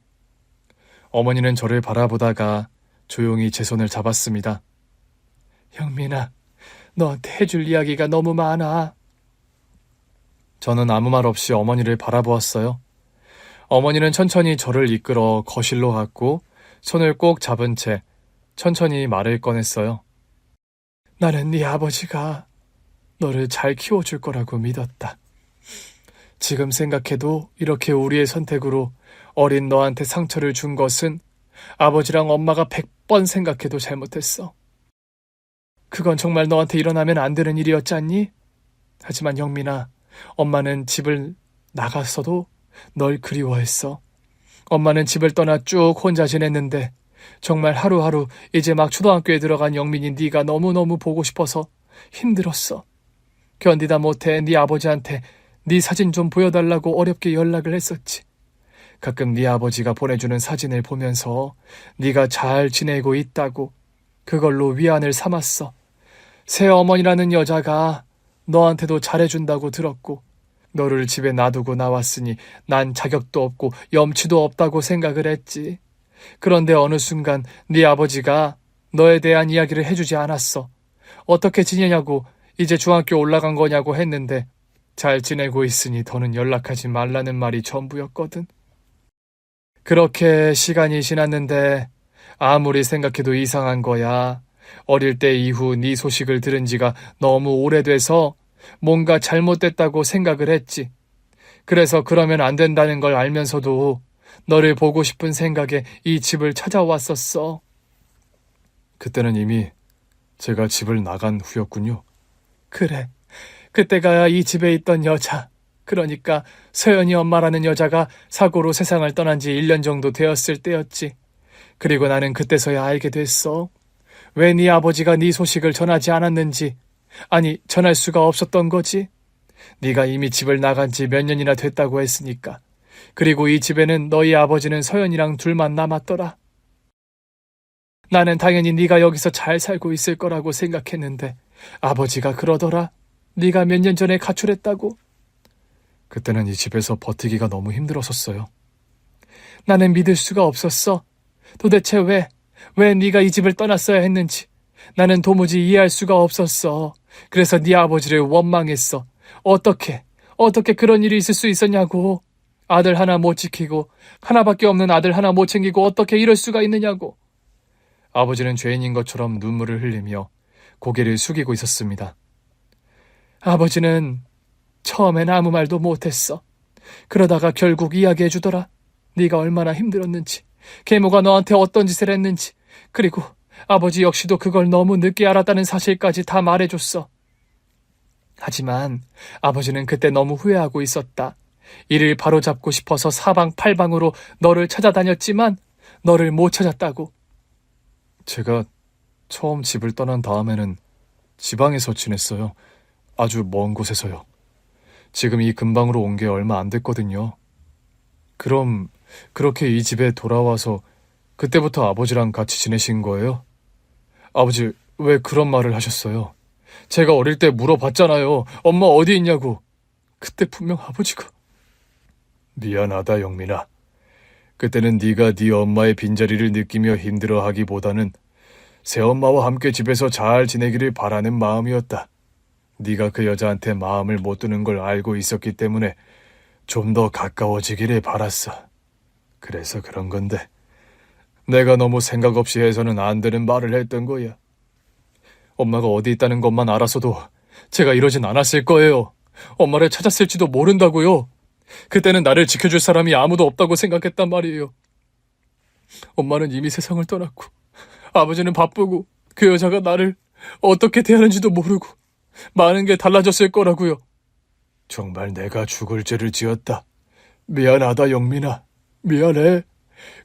어머니는 저를 바라보다가 조용히 제 손을 잡았습니다. 영민아, 너한테 해줄 이야기가 너무 많아. 저는 아무 말 없이 어머니를 바라보았어요. 어머니는 천천히 저를 이끌어 거실로 갔고 손을 꼭 잡은 채 천천히 말을 꺼냈어요. 나는 네 아버지가 너를 잘 키워줄 거라고 믿었다. 지금 생각해도 이렇게 우리의 선택으로 어린 너한테 상처를 준 것은 아버지랑 엄마가 100번 생각해도 잘못했어. 그건 정말 너한테 일어나면 안 되는 일이었잖니? 하지만 영민아, 엄마는 집을 나갔어도 널 그리워했어. 엄마는 집을 떠나 쭉 혼자 지냈는데 정말 하루하루 이제 막 초등학교에 들어간 영민이 네가 너무너무 보고 싶어서 힘들었어. 견디다 못해 네 아버지한테 네 사진 좀 보여달라고 어렵게 연락을 했었지. 가끔 네 아버지가 보내주는 사진을 보면서 네가 잘 지내고 있다고 그걸로 위안을 삼았어. 새어머니라는 여자가 너한테도 잘해준다고 들었고 너를 집에 놔두고 나왔으니 난 자격도 없고 염치도 없다고 생각을 했지. 그런데 어느 순간 네 아버지가 너에 대한 이야기를 해주지 않았어. 어떻게 지내냐고 이제 중학교 올라간 거냐고 했는데 잘 지내고 있으니 더는 연락하지 말라는 말이 전부였거든. 그렇게 시간이 지났는데 아무리 생각해도 이상한 거야. 어릴 때 이후 네 소식을 들은 지가 너무 오래돼서 뭔가 잘못됐다고 생각을 했지. 그래서 그러면 안 된다는 걸 알면서도 너를 보고 싶은 생각에 이 집을 찾아왔었어. 그때는 이미 제가 집을 나간 후였군요. 그래. 그때가 이 집에 있던 여자, 그러니까 서연이 엄마라는 여자가 사고로 세상을 떠난 지 1년 정도 되었을 때였지. 그리고 나는 그때서야 알게 됐어. 왜 네 아버지가 네 소식을 전하지 않았는지, 아니 전할 수가 없었던 거지. 네가 이미 집을 나간 지 몇 년이나 됐다고 했으니까. 그리고 이 집에는 너희 아버지는 서연이랑 둘만 남았더라. 나는 당연히 네가 여기서 잘 살고 있을 거라고 생각했는데 아버지가 그러더라. 네가 몇 년 전에 가출했다고. 그때는 이 집에서 버티기가 너무 힘들었었어요. 나는 믿을 수가 없었어. 도대체 왜 네가 이 집을 떠났어야 했는지 나는 도무지 이해할 수가 없었어. 그래서 네 아버지를 원망했어. 어떻게 그런 일이 있을 수 있었냐고. 아들 하나 못 지키고 하나밖에 없는 아들 하나 못 챙기고 어떻게 이럴 수가 있느냐고. 아버지는 죄인인 것처럼 눈물을 흘리며 고개를 숙이고 있었습니다. 아버지는 처음엔 아무 말도 못했어. 그러다가 결국 이야기해주더라. 네가 얼마나 힘들었는지, 계모가 너한테 어떤 짓을 했는지, 그리고 아버지 역시도 그걸 너무 늦게 알았다는 사실까지 다 말해줬어. 하지만 아버지는 그때 너무 후회하고 있었다. 이를 바로잡고 싶어서 사방팔방으로 너를 찾아다녔지만 너를 못 찾았다고. 제가 처음 집을 떠난 다음에는 지방에서 지냈어요. 아주 먼 곳에서요. 지금 이 근방으로 온 게 얼마 안 됐거든요. 그럼 그렇게 이 집에 돌아와서 그때부터 아버지랑 같이 지내신 거예요? 아버지, 왜 그런 말을 하셨어요? 제가 어릴 때 물어봤잖아요. 엄마 어디 있냐고. 그때 분명 아버지가... 미안하다, 영민아. 그때는 네가 네 엄마의 빈자리를 느끼며 힘들어하기보다는 새엄마와 함께 집에서 잘 지내기를 바라는 마음이었다. 네가 그 여자한테 마음을 못 두는 걸 알고 있었기 때문에 좀 더 가까워지기를 바랐어. 그래서 그런 건데 내가 너무 생각 없이 해서는 안 되는 말을 했던 거야. 엄마가 어디 있다는 것만 알아서도 제가 이러진 않았을 거예요. 엄마를 찾았을지도 모른다고요. 그때는 나를 지켜줄 사람이 아무도 없다고 생각했단 말이에요. 엄마는 이미 세상을 떠났고 아버지는 바쁘고 그 여자가 나를 어떻게 대하는지도 모르고 많은 게 달라졌을 거라고요. 정말 내가 죽을 죄를 지었다. 미안하다, 영민아. 미안해.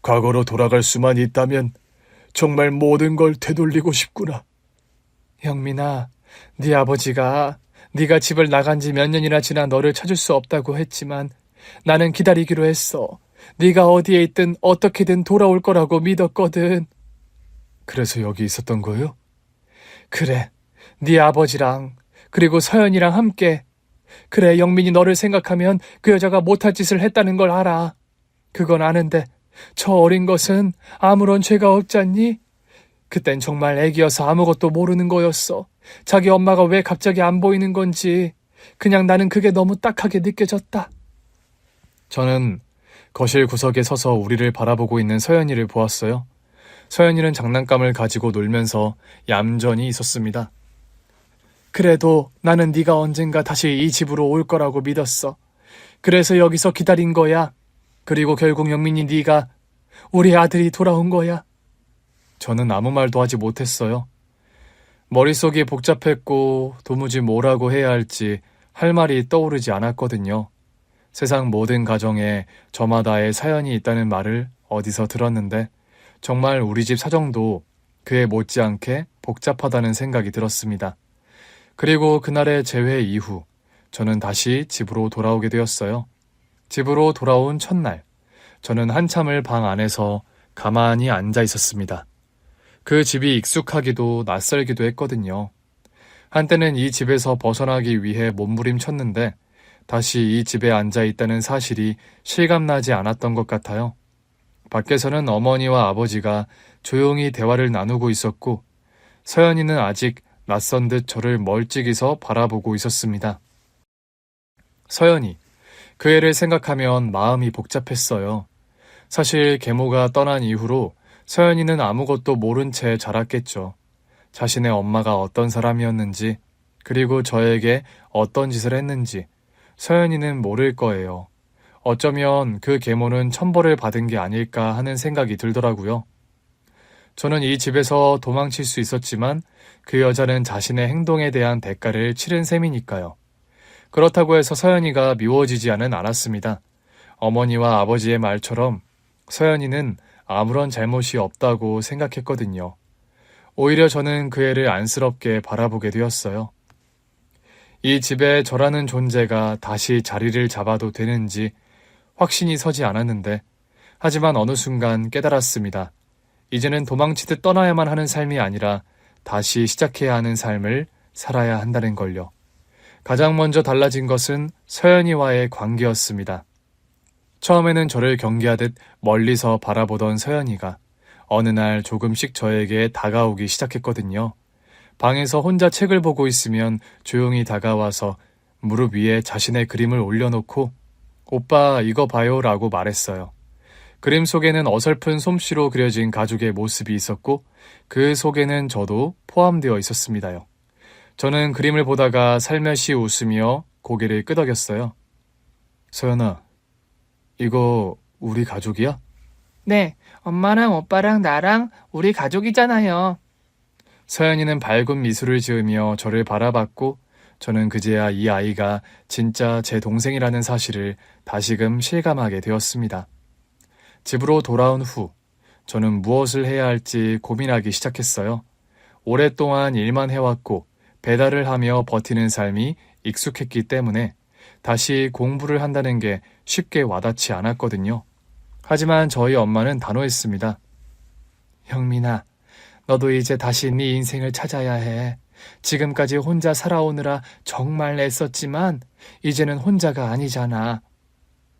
과거로 돌아갈 수만 있다면 정말 모든 걸 되돌리고 싶구나. 영민아, 네 아버지가 네가 집을 나간 지 몇 년이나 지나 너를 찾을 수 없다고 했지만 나는 기다리기로 했어. 네가 어디에 있든 어떻게든 돌아올 거라고 믿었거든. 그래서 여기 있었던 거요? 그래, 네 아버지랑 그리고 서연이랑 함께. 그래, 영민이 너를 생각하면 그 여자가 못할 짓을 했다는 걸 알아. 그건 아는데 저 어린 것은 아무런 죄가 없잖니? 그땐 정말 애기여서 아무것도 모르는 거였어. 자기 엄마가 왜 갑자기 안 보이는 건지 그냥 나는 그게 너무 딱하게 느껴졌다. 저는 거실 구석에 서서 우리를 바라보고 있는 서연이를 보았어요. 서연이는 장난감을 가지고 놀면서 얌전히 있었습니다. 그래도 나는 네가 언젠가 다시 이 집으로 올 거라고 믿었어. 그래서 여기서 기다린 거야. 그리고 결국 영민이 네가 우리 아들이 돌아온 거야. 저는 아무 말도 하지 못했어요. 머릿속이 복잡했고 도무지 뭐라고 해야 할지 할 말이 떠오르지 않았거든요. 세상 모든 가정에 저마다의 사연이 있다는 말을 어디서 들었는데 정말 우리 집 사정도 그에 못지않게 복잡하다는 생각이 들었습니다. 그리고 그날의 재회 이후 저는 다시 집으로 돌아오게 되었어요. 집으로 돌아온 첫날, 저는 한참을 방 안에서 가만히 앉아 있었습니다. 그 집이 익숙하기도 낯설기도 했거든요. 한때는 이 집에서 벗어나기 위해 몸부림쳤는데 다시 이 집에 앉아 있다는 사실이 실감나지 않았던 것 같아요. 밖에서는 어머니와 아버지가 조용히 대화를 나누고 있었고 서연이는 아직 낯선 듯 저를 멀찍이서 바라보고 있었습니다. 서연이, 그 애를 생각하면 마음이 복잡했어요. 사실 계모가 떠난 이후로 서연이는 아무것도 모른 채 자랐겠죠. 자신의 엄마가 어떤 사람이었는지, 그리고 저에게 어떤 짓을 했는지 서연이는 모를 거예요. 어쩌면 그 계모는 천벌을 받은 게 아닐까 하는 생각이 들더라고요. 저는 이 집에서 도망칠 수 있었지만 그 여자는 자신의 행동에 대한 대가를 치른 셈이니까요. 그렇다고 해서 서연이가 미워지지 않았습니다. 어머니와 아버지의 말처럼 서연이는 아무런 잘못이 없다고 생각했거든요. 오히려 저는 그 애를 안쓰럽게 바라보게 되었어요. 이 집에 저라는 존재가 다시 자리를 잡아도 되는지 확신이 서지 않았는데, 하지만 어느 순간 깨달았습니다. 이제는 도망치듯 떠나야만 하는 삶이 아니라 다시 시작해야 하는 삶을 살아야 한다는 걸요. 가장 먼저 달라진 것은 서연이와의 관계였습니다. 처음에는 저를 경계하듯 멀리서 바라보던 서연이가 어느 날 조금씩 저에게 다가오기 시작했거든요. 방에서 혼자 책을 보고 있으면 조용히 다가와서 무릎 위에 자신의 그림을 올려놓고 오빠 이거 봐요 라고 말했어요. 그림 속에는 어설픈 솜씨로 그려진 가족의 모습이 있었고 그 속에는 저도 포함되어 있었습니다요. 저는 그림을 보다가 살며시 웃으며 고개를 끄덕였어요. 서연아, 이거 우리 가족이야? 네, 엄마랑 오빠랑 나랑 우리 가족이잖아요. 서연이는 밝은 미소를 지으며 저를 바라봤고 저는 그제야 이 아이가 진짜 제 동생이라는 사실을 다시금 실감하게 되었습니다. 집으로 돌아온 후 저는 무엇을 해야 할지 고민하기 시작했어요. 오랫동안 일만 해왔고 배달을 하며 버티는 삶이 익숙했기 때문에 다시 공부를 한다는 게 쉽게 와닿지 않았거든요. 하지만 저희 엄마는 단호했습니다. 형민아, 너도 이제 다시 네 인생을 찾아야 해. 지금까지 혼자 살아오느라 정말 애썼지만 이제는 혼자가 아니잖아.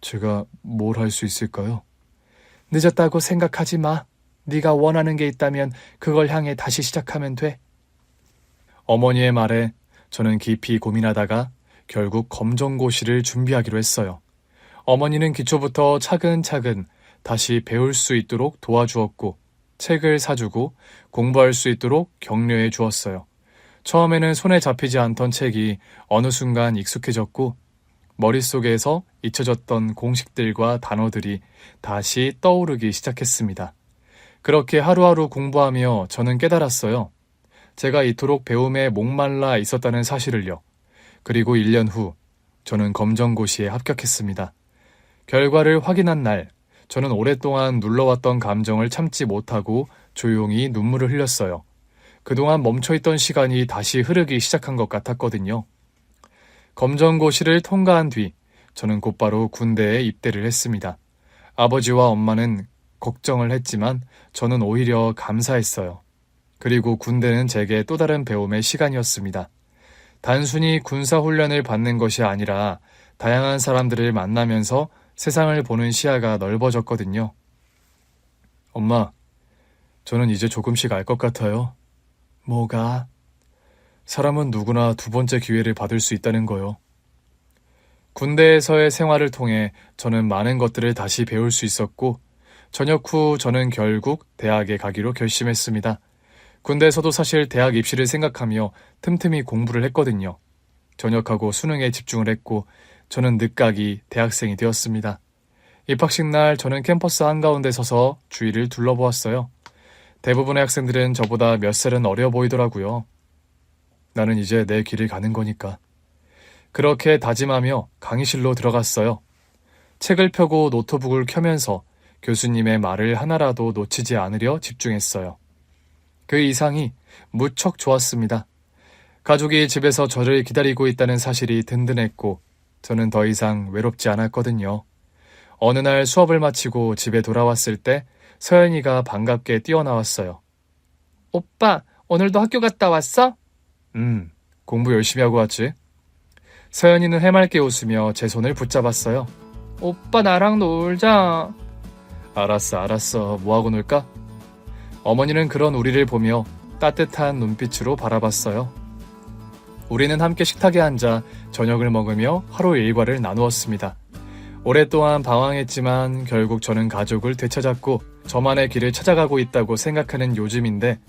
제가 뭘 할 수 있을까요? 늦었다고 생각하지 마. 네가 원하는 게 있다면 그걸 향해 다시 시작하면 돼. 어머니의 말에 저는 깊이 고민하다가 결국 검정고시를 준비하기로 했어요. 어머니는 기초부터 차근차근 다시 배울 수 있도록 도와주었고 책을 사주고 공부할 수 있도록 격려해 주었어요. 처음에는 손에 잡히지 않던 책이 어느 순간 익숙해졌고 머릿속에서 잊혀졌던 공식들과 단어들이 다시 떠오르기 시작했습니다. 그렇게 하루하루 공부하며 저는 깨달았어요. 제가 이토록 배움에 목말라 있었다는 사실을요. 그리고 1년 후 저는 검정고시에 합격했습니다. 결과를 확인한 날, 저는 오랫동안 눌러왔던 감정을 참지 못하고 조용히 눈물을 흘렸어요. 그동안 멈춰있던 시간이 다시 흐르기 시작한 것 같았거든요. 검정고시를 통과한 뒤 저는 곧바로 군대에 입대를 했습니다. 아버지와 엄마는 걱정을 했지만 저는 오히려 감사했어요. 그리고 군대는 제게 또 다른 배움의 시간이었습니다. 단순히 군사훈련을 받는 것이 아니라 다양한 사람들을 만나면서 세상을 보는 시야가 넓어졌거든요. 엄마, 저는 이제 조금씩 알 것 같아요. 뭐가? 사람은 누구나 두 번째 기회를 받을 수 있다는 거요. 군대에서의 생활을 통해 저는 많은 것들을 다시 배울 수 있었고, 전역 후 저는 결국 대학에 가기로 결심했습니다. 군대에서도 사실 대학 입시를 생각하며 틈틈이 공부를 했거든요. 전역하고 수능에 집중을 했고, 저는 늦가기 대학생이 되었습니다. 입학식 날 저는 캠퍼스 한가운데 서서 주위를 둘러보았어요. 대부분의 학생들은 저보다 몇 살은 어려 보이더라고요. 나는 이제 내 길을 가는 거니까. 그렇게 다짐하며 강의실로 들어갔어요. 책을 펴고 노트북을 켜면서 교수님의 말을 하나라도 놓치지 않으려 집중했어요. 그 이상이 무척 좋았습니다. 가족이 집에서 저를 기다리고 있다는 사실이 든든했고 저는 더 이상 외롭지 않았거든요. 어느 날 수업을 마치고 집에 돌아왔을 때 서연이가 반갑게 뛰어나왔어요. 오빠, 오늘도 학교 갔다 왔어? 공부 열심히 하고 왔지. 서연이는 해맑게 웃으며 제 손을 붙잡았어요. 오빠 나랑 놀자. 알았어. 뭐하고 놀까? 어머니는 그런 우리를 보며 따뜻한 눈빛으로 바라봤어요. 우리는 함께 식탁에 앉아 저녁을 먹으며 하루 일과를 나누었습니다. 오랫동안 방황했지만 결국 저는 가족을 되찾았고 저만의 길을 찾아가고 있다고 생각하는 요즘인데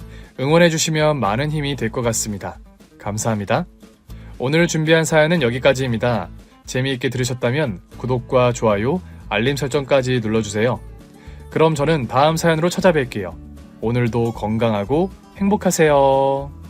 응원해주시면 많은 힘이 될 것 같습니다. 감사합니다. 오늘 준비한 사연은 여기까지입니다. 재미있게 들으셨다면 구독과 좋아요, 알림 설정까지 눌러주세요. 그럼 저는 다음 사연으로 찾아뵐게요. 오늘도 건강하고 행복하세요.